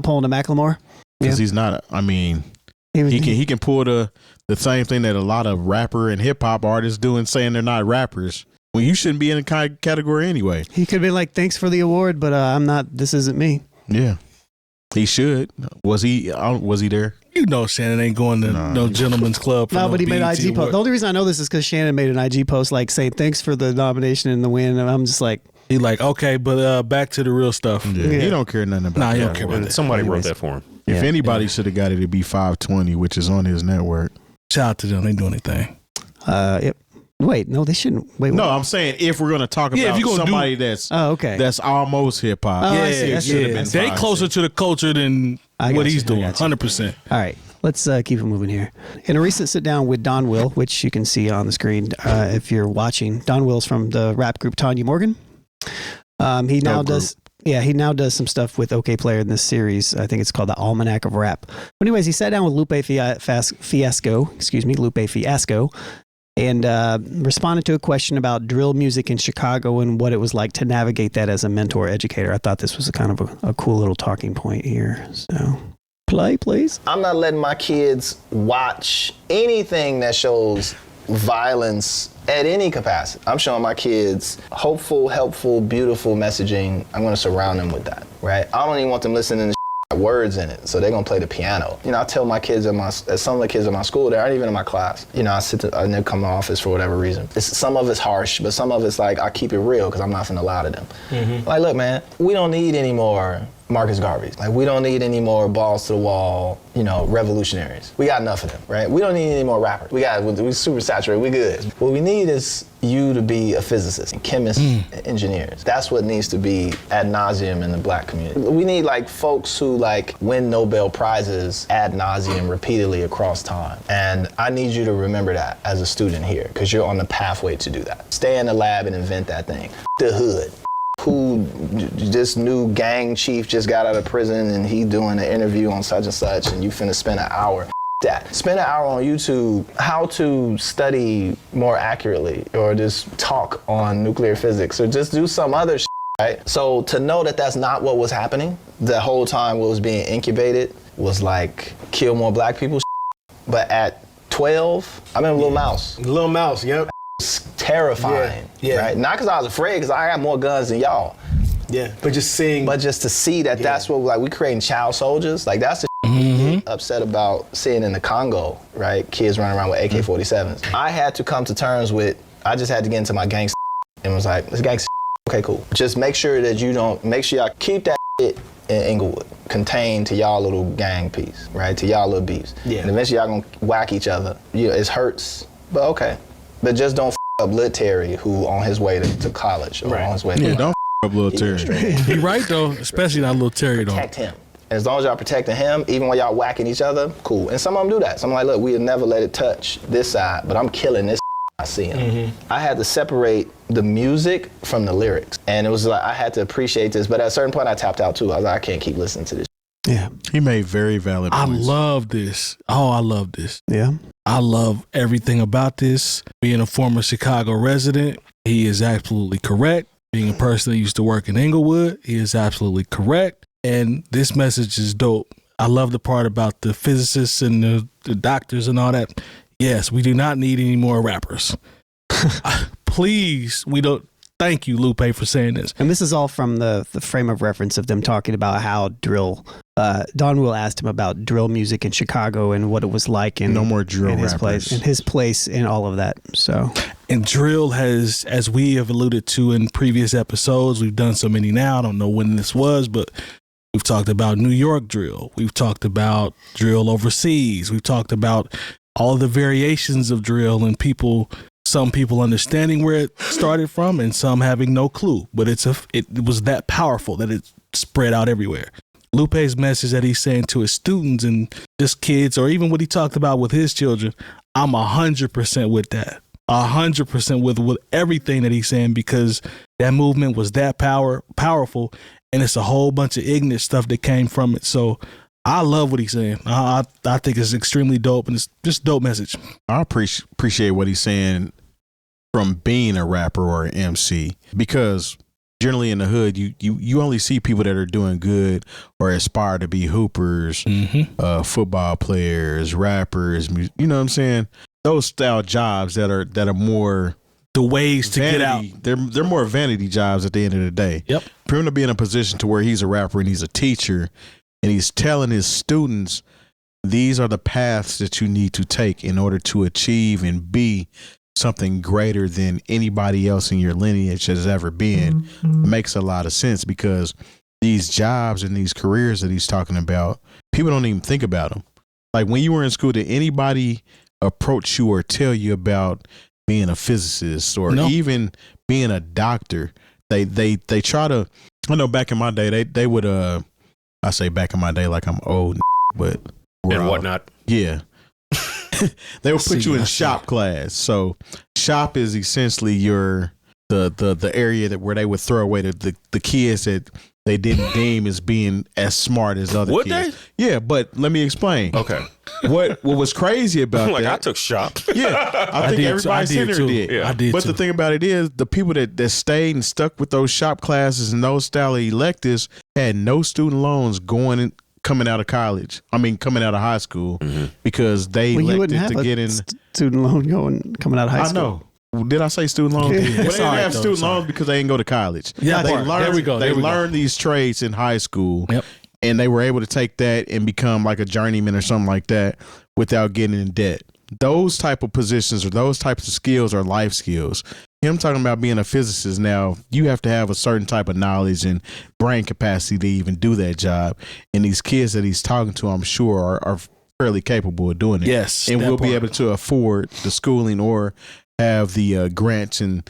pulling a Macklemore? Because he's not, he can pull the same thing that a lot of rapper and hip hop artists do and saying they're not rappers. Well, you shouldn't be in a category anyway. He could be like, thanks for the award, but I'm not, this isn't me. Yeah. He should. Was he there? Shannon ain't going to no gentleman's club. No, but he made an IG post. The only reason I know this is because Shannon made an IG post like saying thanks for the nomination and the win. And I'm just like, he like, okay, but back to the real stuff. Yeah. He don't care nothing about that. He don't care about that. Somebody wrote that for him. If anybody should have got it, it'd be 520, which is on his network. Shout out to them. They do anything. Yep. Wait, no, they shouldn't. Wait. No, I'm saying if we're going to talk about somebody that's almost hip hop. Oh, yeah. They closer to the culture than what he's doing. 100%. All right. Let's keep it moving here. In a recent sit down with Don Will, which you can see on the screen if you're watching, Don Will's from the rap group Tanya Morgan. He now does some stuff with OK Player in this series. I think it's called the Almanac of Rap. But anyways, he sat down with Lupe Fiasco, and responded to a question about drill music in Chicago and what it was like to navigate that as a mentor educator. I thought this was a kind of a cool little talking point here. So play, please. I'm not letting my kids watch anything that shows violence at any capacity. I'm showing my kids hopeful, helpful, beautiful messaging. I'm going to surround them with that, right? I don't even want them listening to words in it, so they're gonna play the piano. I tell my kids some of the kids in my school, they aren't even in my class. I sit and they come to my office for whatever reason. Some of it's harsh, but some of it's like I keep it real because I'm not finna lie to them. Mm-hmm. Like, look, man, we don't need any more Marcus Garvey's. Like, we don't need any more balls to the wall, revolutionaries. We got enough of them, right? We don't need any more rappers. We super saturated, we good. What we need is you to be a physicist, and chemists, and engineers. That's what needs to be ad nauseum in the black community. We need folks who win Nobel Prizes ad nauseum repeatedly across time. And I need you to remember that as a student here, because you're on the pathway to do that. Stay in the lab and invent that thing. The hood. who this new gang chief just got out of prison and he doing an interview on such and such and you finna spend an hour. That. Spend an hour on YouTube how to study more accurately or just talk on nuclear physics or just do some other shit, right? So to know that that's not what was happening, the whole time what was being incubated was like kill more black people shit. But at 12, I remember Lil Mouse. Lil Mouse, yep. It's terrifying, right? Not because I was afraid, because I got more guns than y'all. Yeah, but just to see that that's what, like, we creating child soldiers, like that's the upset about seeing in the Congo, right? Kids running around with AK-47s. I had to come to terms with, I just had to get into my gangster and was like, this gangster, okay, cool. Just make sure that you don't, make sure y'all keep that shit in Inglewood, contained to y'all little gang piece, right? To y'all little beefs. Yeah. And eventually y'all gonna whack each other. Yeah, it hurts, but okay. But just don't up Lil Terry, who on his way to college or on his way to don't up Lil Terry. He right though, especially not Lil Terry though. Protect him. And as long as y'all protecting him, even when y'all whacking each other, cool. And some of them do that. So I'm like, look, we'll never let it touch this side, but I'm killing this I see him. I had to separate the music from the lyrics. And it was like, I had to appreciate this, but at a certain point I tapped out too. I was like, I can't keep listening to this. Yeah. He made very valid points. I love this. Oh, I love this. Yeah. I love everything about this. Being a former Chicago resident, he is absolutely correct. Being a person that used to work in Inglewood, he is absolutely correct. And this message is dope. I love the part about the physicists and the doctors and all that. Yes, we do not need any more rappers. Please, we don't. Thank you, Lupe, for saying this. And this is all from the frame of reference of them talking about how drill. Don Will asked him about drill music in Chicago and what it was like. And no more drill in his rappers. In his place in all of that. So, and drill has, as we have alluded to in previous episodes, we've done so many now. I don't know when this was, but we've talked about New York drill. We've talked about drill overseas. We've talked about all the variations of drill and some people understanding where it started from and some having no clue. But it was that powerful that it spread out everywhere. Lupe's message that he's saying to his students and just kids, or even what he talked about with his children, I'm 100% with that. 100% with everything that he's saying, because that movement was that powerful, and it's a whole bunch of ignorant stuff that came from it. So I love what he's saying. I think it's extremely dope, and it's just a dope message. I appreciate what he's saying from being a rapper or an MC, because generally in the hood, you only see people that are doing good or aspire to be hoopers, football players, rappers. You know what I'm saying? Those style jobs that are more the ways to vanity, get out. They're more vanity jobs at the end of the day. Yep. For him to be in a position to where he's a rapper and he's a teacher, and he's telling his students, these are the paths that you need to take in order to achieve and be something greater than anybody else in your lineage has ever been, makes a lot of sense, because these jobs and these careers that he's talking about, people don't even think about them. Like when you were in school, did anybody approach you or tell you about being a physicist or even being a doctor? They try to, I know back in my day, they would, I say back in my day like I'm old, but and whatnot. Yeah. They will put you in shop class. So shop is essentially the area where they would throw away the kids that they didn't deem as being as smart as other Would kids. they? Yeah, but let me explain. Okay. What was crazy about like that? I took shop. Yeah, I think everybody in there did. Yeah. I did But too. the thing about it is, the people that stayed and stuck with those shop classes and those style of electives had no student loans coming out of college. I mean, coming out of high school, because they elected to get in. Student loan coming out of high school. I know. Did I say student loans? Well, they didn't have student loans because they didn't go to college. Yeah, they there learned. we go. They learned these trades in high school, and they were able to take that and become like a journeyman or something like that without getting in debt. Those type of positions or those types of skills are life skills. Him talking about being a physicist, now you have to have a certain type of knowledge and brain capacity to even do that job. And these kids that he's talking to, I'm sure, are fairly capable of doing it. Yes, and that will be part. able to afford the schooling or have the grants and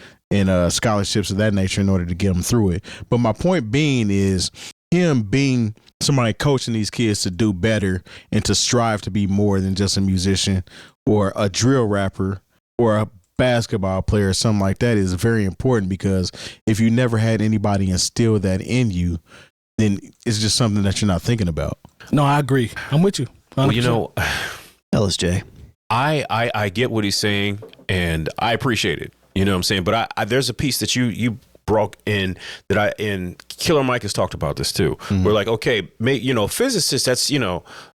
scholarships of that nature in order to get them through it. But my point being is him being somebody coaching these kids to do better and to strive to be more than just a musician or a drill rapper or a basketball player or something like that is very important, because if you never had anybody instill that in you, then it's just something that you're not thinking about. No, I agree. I'm with you. 100%. Well, you know, LSJ. I get what he's saying, and I appreciate it. You know what I'm saying? But I there's a piece that you brought in that and Killer Mike has talked about this too. We're like, okay, physicists, that's,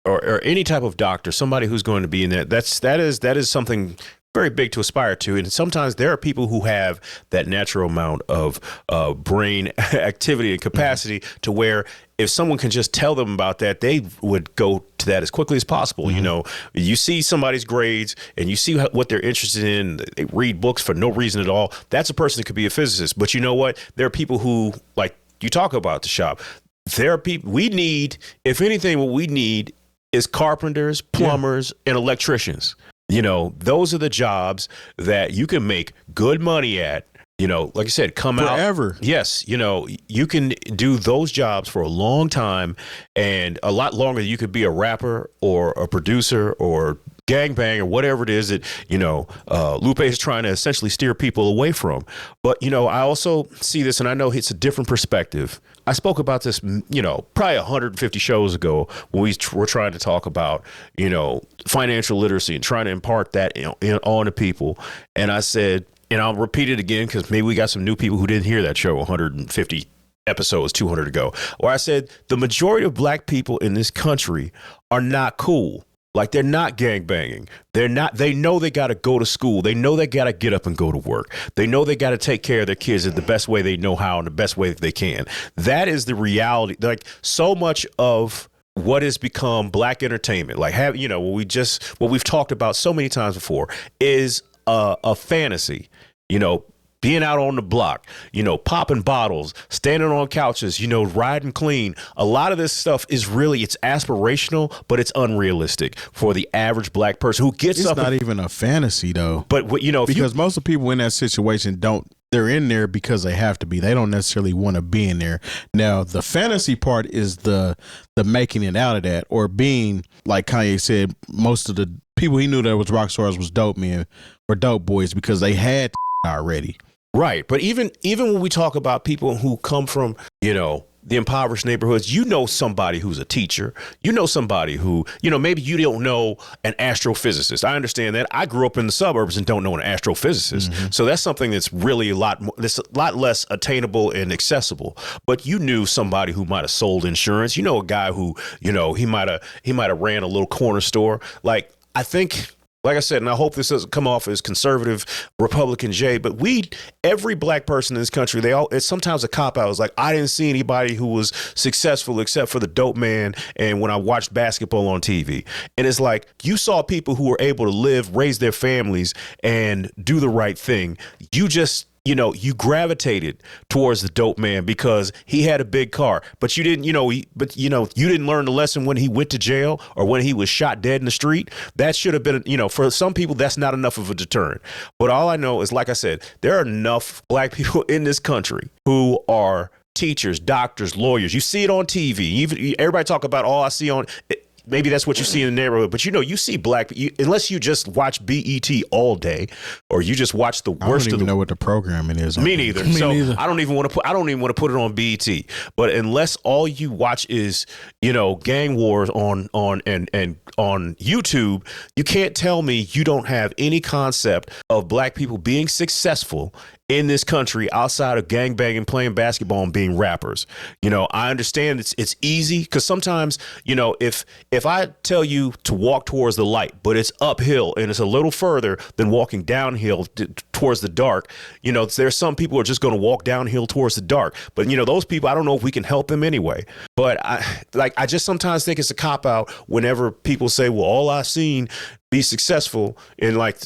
or any type of doctor, somebody who's going to be in there, that is something very big to aspire to. And sometimes there are people who have that natural amount of brain activity and capacity to where if someone can just tell them about that, they would go to that as quickly as possible. You see somebody's grades and you see what they're interested in. They read books for no reason at all. That's a person that could be a physicist. But you know what? There are people who, like you talk about the shop. There are people we need, if anything, what we need is carpenters, plumbers, and electricians. Those are the jobs that you can make good money at. Like I said, come forever. Out. Yes. You can do those jobs for a long time, and a lot longer. You could be a rapper or a producer or gangbang or whatever it is that, Lupe is trying to essentially steer people away from. But, I also see this, and I know it's a different perspective. I spoke about this, probably 150 shows ago when we were trying to talk about, financial literacy and trying to impart that on to people. And I said, and I'll repeat it again because maybe we got some new people who didn't hear that show 150 episodes, 200 ago, where I said the majority of black people in this country are not cool. Like, they're not gangbanging. They're not. They know they got to go to school. They know they got to get up and go to work. They know they got to take care of their kids in the best way they know how and the best way that they can. That is the reality. Like, so much of what has become black entertainment, like what we've talked about so many times before, is a fantasy. Being out on the block, popping bottles, standing on couches, riding clean. A lot of this stuff is really, it's aspirational, but it's unrealistic for the average black person who gets up. It's not even a fantasy though. But because most of the people in that situation they're in there because they have to be. They don't necessarily want to be in there. Now, the fantasy part is the making it out of that, or being, like Kanye said, most of the people he knew that was rock stars was dope men or dope boys because they had already. Right. But even when we talk about people who come from, the impoverished neighborhoods, somebody who's a teacher, somebody who, maybe you don't know an astrophysicist. I understand that. I grew up in the suburbs and don't know an astrophysicist. Mm-hmm. So that's something that's really a lot less attainable and accessible. But you knew somebody who might have sold insurance. A guy who, he might have ran a little corner store. Like, I think, like I said, and I hope this doesn't come off as conservative Republican Jay, but every black person in this country, it's sometimes a cop out. It's like, I didn't see anybody who was successful except for the dope man. And when I watched basketball on TV, and it's like, you saw people who were able to live, raise their families, and do the right thing. You just, you gravitated towards the dope man because he had a big car, but you didn't, you didn't learn the lesson when he went to jail or when he was shot dead in the street. That should have been, for some people, that's not enough of a deterrent. But all I know is, like I said, there are enough black people in this country who are teachers, doctors, lawyers. You see it on TV. Even everybody talk about, I see on. Maybe that's what you see in the neighborhood, but you see black, unless you just watch BET all day, or you just watch the worst. I don't even know what the programming is. Me neither. I don't even want to put it on BET. But unless all you watch is, gang wars on YouTube, you can't tell me you don't have any concept of black people being successful in this country outside of gangbanging, playing basketball, and being rappers. I understand it's easy because sometimes, if I tell you to walk towards the light, but it's uphill and it's a little further than walking downhill towards the dark, there's some people who are just going to walk downhill towards the dark. But, those people, I don't know if we can help them anyway. But I just sometimes think it's a cop out whenever people say, well, all I've seen be successful in like,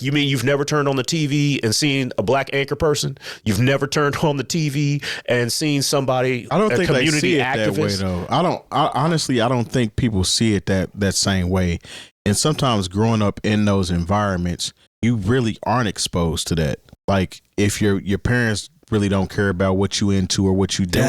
you mean you've never turned on the TV and seen a black anchor person? You've never turned on the TV and seen somebody, I don't think community they see it activist? that way, though. Honestly, I don't think people see it that same way. And sometimes growing up in those environments, you really aren't exposed to that. Like, if your parents really don't care about what you into or what you doing.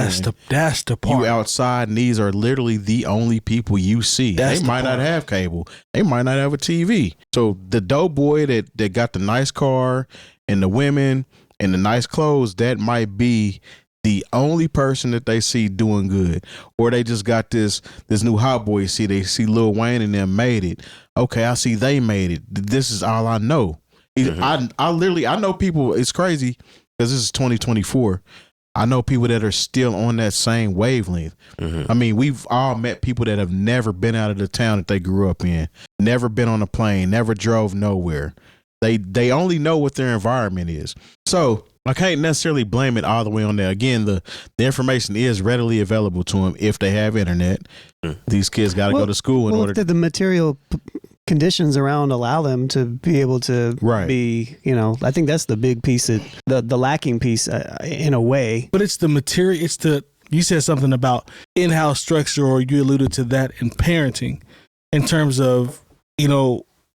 That's the part. You outside, and these are literally the only people you see. They might not have cable. They might not have a TV. So the dope boy that got the nice car and the women and the nice clothes, that might be the only person that they see doing good. Or they just got this new hot boy. They see Lil Wayne and them made it. Okay, I see they made it. This is all I know. I know people. It's crazy because this is 2024. I know people that are still on that same wavelength. I mean, we've all met people that have never been out of the town that they grew up in, never been on a plane, never drove nowhere. They only know what their environment is. So I can't necessarily blame it all the way on there. Again, the information is readily available to them if they have internet. These kids got to go to school in order to the material conditions around allow them to be able to be, I think that's the big piece, the lacking piece in a way. But it's the material. You said something about in-house structure, or you alluded to that in parenting, in terms of,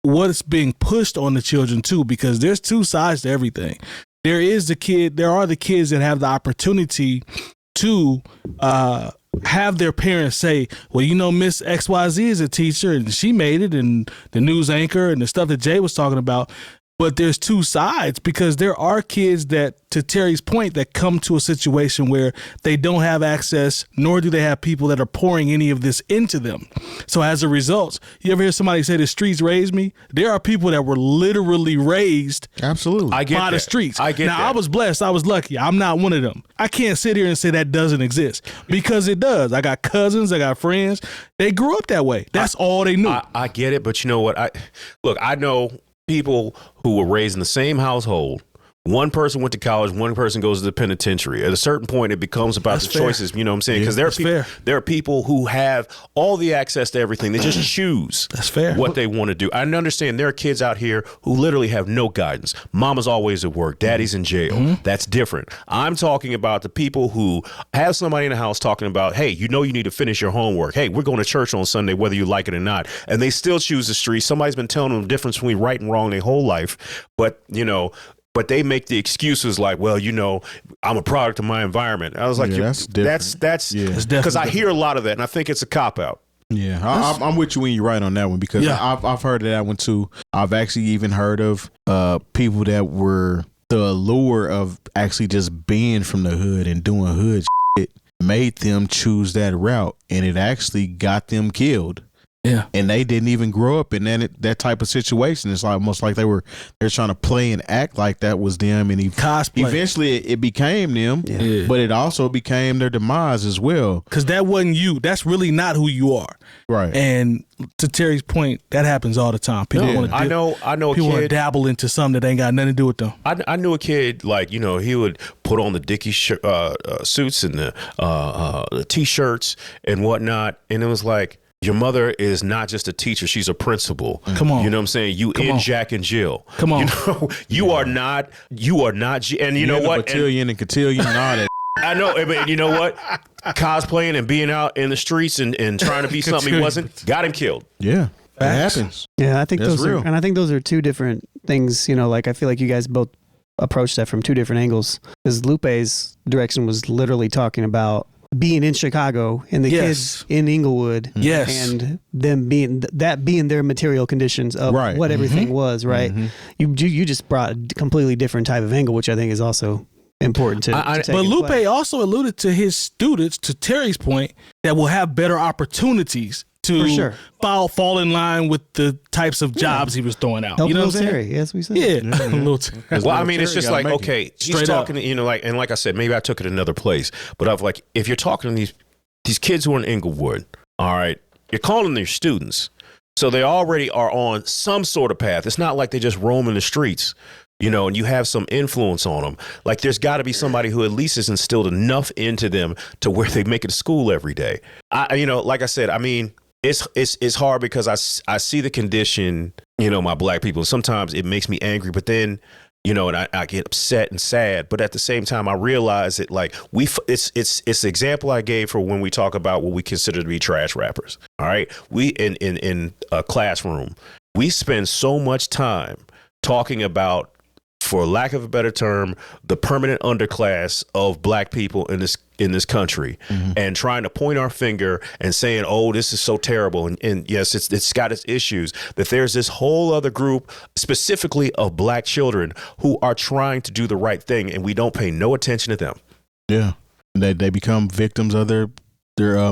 what's being pushed on the children too, because there's two sides to everything. There are the kids that have the opportunity to have their parents say, well, Miss XYZ is a teacher and she made it, and the news anchor and the stuff that Jay was talking about. But there's two sides, because there are kids that, to Terry's point, that come to a situation where they don't have access, nor do they have people that are pouring any of this into them. So as a result, you ever hear somebody say the streets raised me? There are people that were literally raised by the streets. I was blessed. I was lucky. I'm not one of them. I can't sit here and say that doesn't exist, because it does. I got cousins. I got friends. They grew up that way. That's all they knew. I get it. But you know what? I know people who were raised in the same household. One person went to college, one person goes to the penitentiary. At a certain point, it becomes about the choices. You know what I'm saying? Because there are people who have all the access to everything. They just choose what they want to do. I understand there are kids out here who literally have no guidance. Mama's always at work. Daddy's in jail. That's different. I'm talking about the people who have somebody in the house talking about, hey, you need to finish your homework. Hey, we're going to church on Sunday, whether you like it or not. And they still choose the street. Somebody's been telling them the difference between right and wrong their whole life. But they make the excuses like, well, I'm a product of my environment. I was like, that's because I hear a lot of that, and I think it's a cop out. Yeah, I'm with you when you're right on that one, because I've heard of that one too. I've actually even heard of people that were the allure of actually just being from the hood and doing hood shit made them choose that route, and it actually got them killed. Yeah, and they didn't even grow up in that type of situation. It's almost like they're trying to play and act like that was them, and eventually it became them. Yeah. But it also became their demise as well. Because that wasn't you. That's really not who you are. Right. And to Terry's point, that happens all the time. People want to. I know. People want to dabble into something that ain't got nothing to do with them. I knew a kid he would put on the Dickie suits and the t-shirts and whatnot, and it was like, your mother is not just a teacher; she's a principal. Come on, you know what I'm saying? Jack and Jill. Come on, you are not. And you know what? Cotillion and cotillion and all that. I know, but you know what? Cosplaying and being out in the streets and trying to be something he wasn't got him killed. Yeah, that happens. Yeah, I think that's real. And I think those are two different things. I feel like you guys both approached that from two different angles. Because Lupe's direction was literally talking about being in Chicago and the kids in Inglewood, and them being their material conditions of what everything was, right? You just brought a completely different type of angle, which I think is also important to take but Lupe play. Also alluded to his students, to Terry's point, that will have better opportunities to fall in line with the types of jobs he was throwing out. Help you know what I'm saying? Terry, as we said. Yeah. Well, I mean, it's just like, okay, he's talking, and like I said, maybe I took it another place, but I've like, if you're talking to these kids who are in Inglewood, all right, you're calling their students. So they already are on some sort of path. It's not like they just roam in the streets, and you have some influence on them. Like, there's got to be somebody who at least has instilled enough into them to where they make it to school every day. Like I said, I mean, it's hard because I see the condition, my black people. Sometimes it makes me angry, but then, and I get upset and sad. But at the same time, I realize that like it's the example I gave for when we talk about what we consider to be trash rappers. All right, we in a classroom, we spend so much time talking about for lack of a better term, the permanent underclass of black people in this country, and trying to point our finger and saying, oh, this is so terrible. And yes, it's got its issues, that there's this whole other group specifically of black children who are trying to do the right thing, and we don't pay no attention to them. Yeah. They become victims of their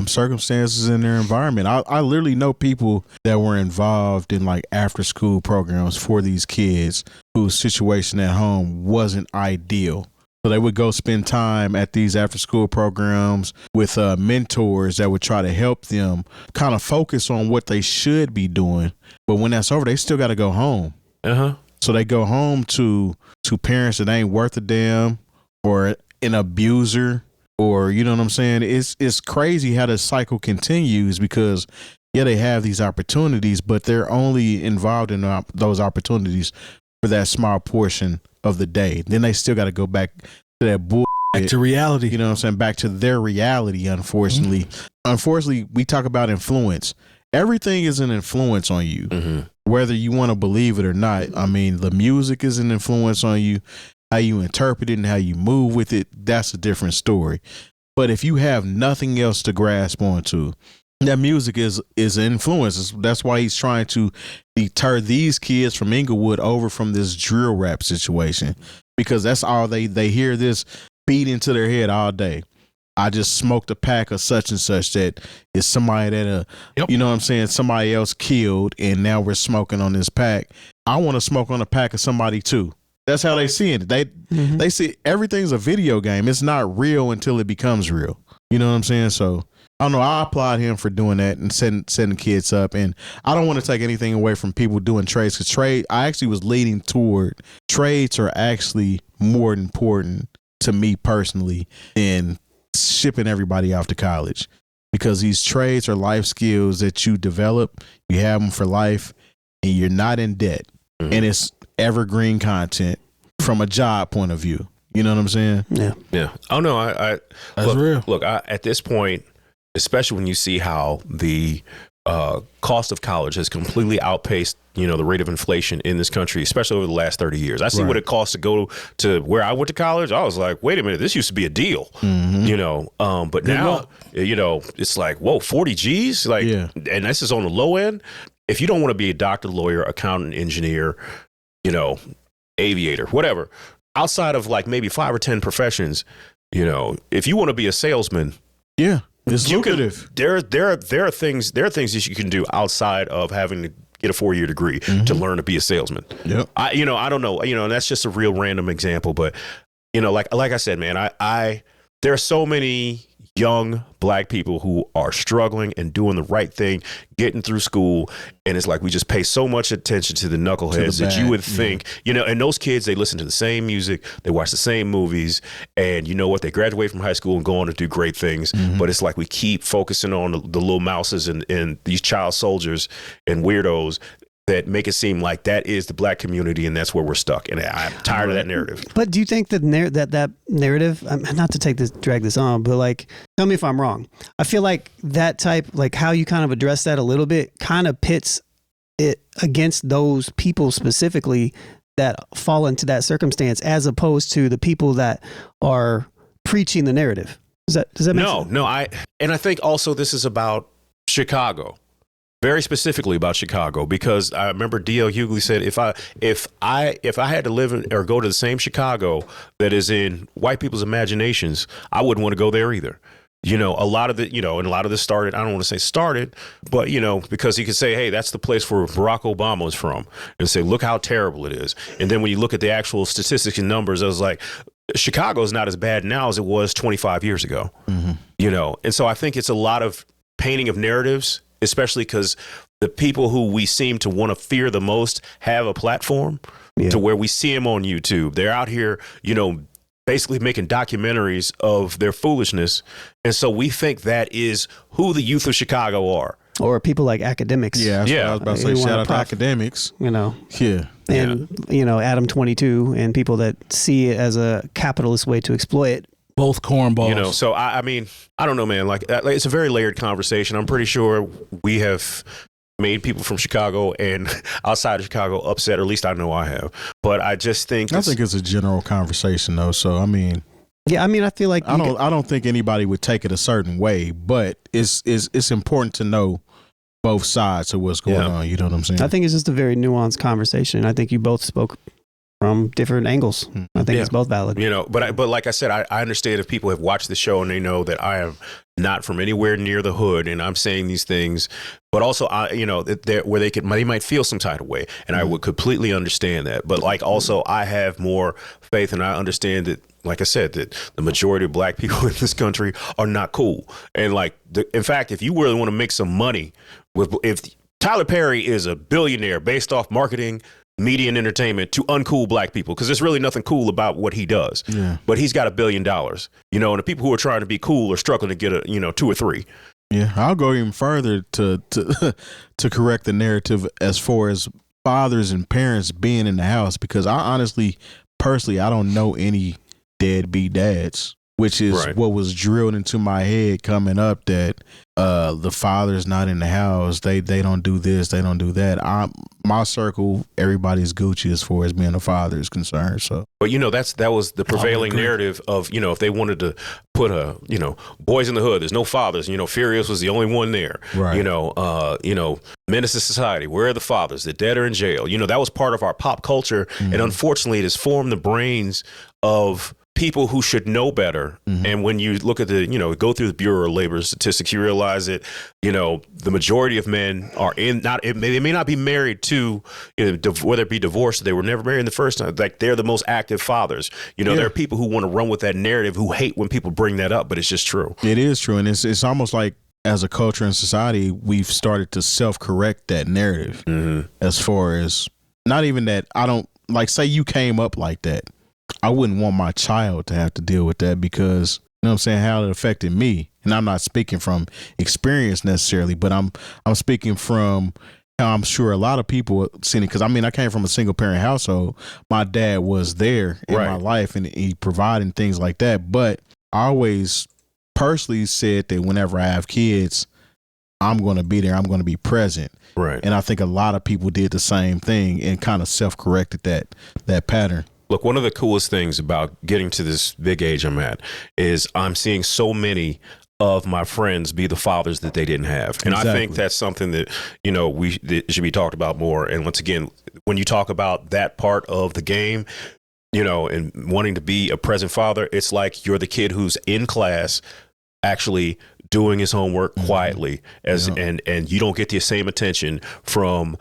circumstances and their environment. I literally know people that were involved in like after school programs for these kids whose situation at home wasn't ideal. So they would go spend time at these after school programs with mentors that would try to help them kind of focus on what they should be doing. But when that's over, they still got to go home. So they go home to parents that ain't worth a damn, or an abuser, or, you know what I'm saying? It's crazy how the cycle continues, because yeah, they have these opportunities, but they're only involved in those opportunities for that small portion of the day. Then they still got to go back to that bull. Back to reality. You know what I'm saying? Back to their reality, unfortunately. Unfortunately, we talk about influence. Everything is an influence on you, whether you want to believe it or not. I mean, the music is an influence on you. How you interpret it and how you move with it, that's a different story. But if you have nothing else to grasp onto, that music is an influence. That's why he's trying to deter these kids from Inglewood over from this drill rap situation, because that's all they hear, this beat into their head all day. I just smoked a pack of such and such that is somebody that, you know what I'm saying, somebody else killed, and now we're smoking on this pack. I want to smoke on a pack of somebody too. That's how they see it. They see everything's a video game. It's not real until it becomes real. You know what I'm saying? So I don't know. I applaud him for doing that and setting kids up. And I don't want to take anything away from people doing trades, because I actually was leading toward trades are actually more important to me personally than shipping everybody off to college, because these trades are life skills that you develop. You have them for life, and you're not in debt, and it's evergreen content from a job point of view. You know what I'm saying? Yeah. Oh no, I that's real. Look, at this point, especially when you see how the cost of college has completely outpaced, the rate of inflation in this country, especially over the last 30 years. I see what it costs to go to where I went to college. I was like, wait a minute, this used to be a deal, but now, it's like, whoa, 40 G's, and this is on the low end. If you don't want to be a doctor, lawyer, accountant, engineer, aviator, whatever, outside of like maybe 5 or 10 professions, if you want to be a salesman, it's lucrative. There are things that you can do outside of having to get a 4-year degree to learn to be a salesman. I don't know, and that's just a real random example, but like I said, man, there are so many young black people who are struggling and doing the right thing, getting through school, and it's like we just pay so much attention to the knuckleheads that you would think, and those kids, they listen to the same music, they watch the same movies, and you know what, they graduate from high school and go on to do great things, but it's like we keep focusing on the little mouses and these child soldiers and weirdos that make it seem like that is the black community, and that's where we're stuck. And I'm tired of that narrative. But do you think that that narrative, not to drag this on, but like, tell me if I'm wrong. I feel like that type, like how you kind of address that a little bit, kind of pits it against those people specifically that fall into that circumstance, as opposed to the people that are preaching the narrative. Does that make sense? No. I think also this is about Chicago. Very specifically about Chicago, because I remember D.L. Hughley said, if I had to live in or go to the same Chicago that is in white people's imaginations, I wouldn't want to go there either. A lot of this started, I don't want to say started, but, because he could say, hey, that's the place where Barack Obama was from, and say, look how terrible it is. And then when you look at the actual statistics and numbers, I was like, Chicago is not as bad now as it was 25 years ago, And so I think it's a lot of painting of narratives, especially because the people who we seem to want to fear the most have a platform to where we see them on YouTube. They're out here, basically making documentaries of their foolishness. And so we think that is who the youth of Chicago are. Or people like academics. Yeah, that's what I was about to say. Shout out to academics. And, Adam 22 and people that see it as a capitalist way to exploit it. Both cornballs. So I mean, I don't know, man. Like it's a very layered conversation. I'm pretty sure we have made people from Chicago and outside of Chicago upset, or at least I know I have. But I just think I think it's a general conversation though. So I mean, yeah, I mean, I feel like I don't think anybody would take it a certain way, but it's important to know both sides of what's going on. You know what I'm saying? I think it's just a very nuanced conversation. I think you both spoke from different angles. I think it's both valid. You know, but like I said, I understand if people have watched the show and they know that I am not from anywhere near the hood, and I'm saying these things, but also where they might feel some type of way, and I would completely understand that. But like also, I have more faith, and I understand that, like I said, that the majority of black people in this country are not cool. And like, in fact, if you really want to make some money if Tyler Perry is a billionaire based off marketing, media, and entertainment to uncool black people, because there's really nothing cool about what he does. Yeah. But he's got $1 billion, you know, and the people who are trying to be cool are struggling to get 2 or 3. Yeah, I'll go even further to correct the narrative as far as fathers and parents being in the house, because I honestly, personally, I don't know any deadbeat dads, which is what was drilled into my head coming up, that the father's not in the house, they don't do this, they don't do that. My circle, everybody's Gucci as far as being a father is concerned. So, but that was the prevailing narrative of, if they wanted to put boys in the hood, there's no fathers. Furious was the only one there. Right. Menace to Society, where are the fathers? The dead are in jail. That was part of our pop culture, and unfortunately, it has formed the brains of people who should know better. And when you look at go through the Bureau of Labor Statistics, you realize that, the majority of men are they may not be married to, whether it be divorced, they were never married in the first time. Like, they're the most active fathers. There are people who want to run with that narrative, who hate when people bring that up, but it's just true. It is true. And it's almost like, as a culture and society, we've started to self-correct that narrative, as far as, not even that, I don't, like, say you came up like that, I wouldn't want my child to have to deal with that, because, you know what I'm saying, how it affected me. And I'm not speaking from experience necessarily, but I'm speaking from how I'm sure a lot of people seen it. Because I came from a single parent household. My dad was there in my life, and he provided things like that. But I always personally said that whenever I have kids, I'm going to be there. I'm going to be present. Right. And I think a lot of people did the same thing and kind of self-corrected that pattern. Look, one of the coolest things about getting to this big age I'm at is I'm seeing so many of my friends be the fathers that they didn't have. And I think that's something that, that should be talked about more. And once again, when you talk about that part of the game, and wanting to be a present father, it's like you're the kid who's in class actually doing his homework quietly, and you don't get the same attention from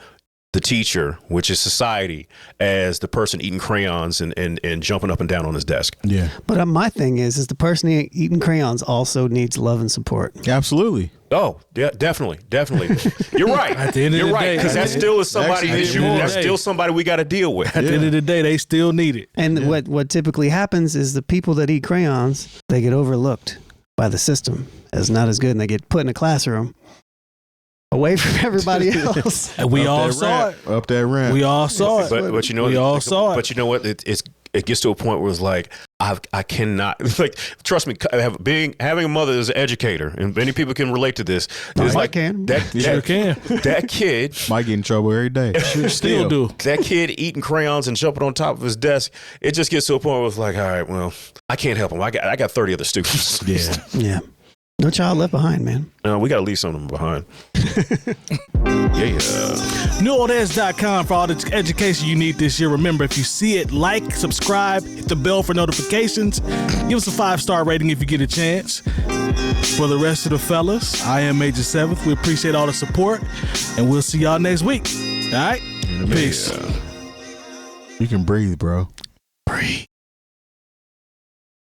the teacher, which is society, as the person eating crayons and jumping up and down on his desk. Yeah. But my thing is the person eating crayons also needs love and support. Absolutely. Oh, yeah, definitely. You're right. At the end of You're the right, day, because that still is somebody's issue. That's still somebody we got to deal with. At the end of the day, they still need it. And what typically happens is the people that eat crayons, they get overlooked by the system as not as good, and they get put in a classroom away from everybody else. And we all saw it. Up that ramp. We all saw it. But we all saw it. But you know what? It gets to a point where it's like, I cannot, like, trust me, having a mother as an educator, and many people can relate to this. It's like that kid might get in trouble every day. Still do. That kid eating crayons and jumping on top of his desk. It just gets to a point where it's like, all right, well, I can't help him. I got 30 other students. Yeah. No child left behind, man. No, we got to leave some of them behind. Yeah. NewOldHeads.com for all the education you need this year. Remember, if you see it, like, subscribe, hit the bell for notifications. Give us a 5-star rating if you get a chance. For the rest of the fellas, I am Major 7th. We appreciate all the support, and we'll see y'all next week. All right? Peace. You can breathe, bro. Breathe.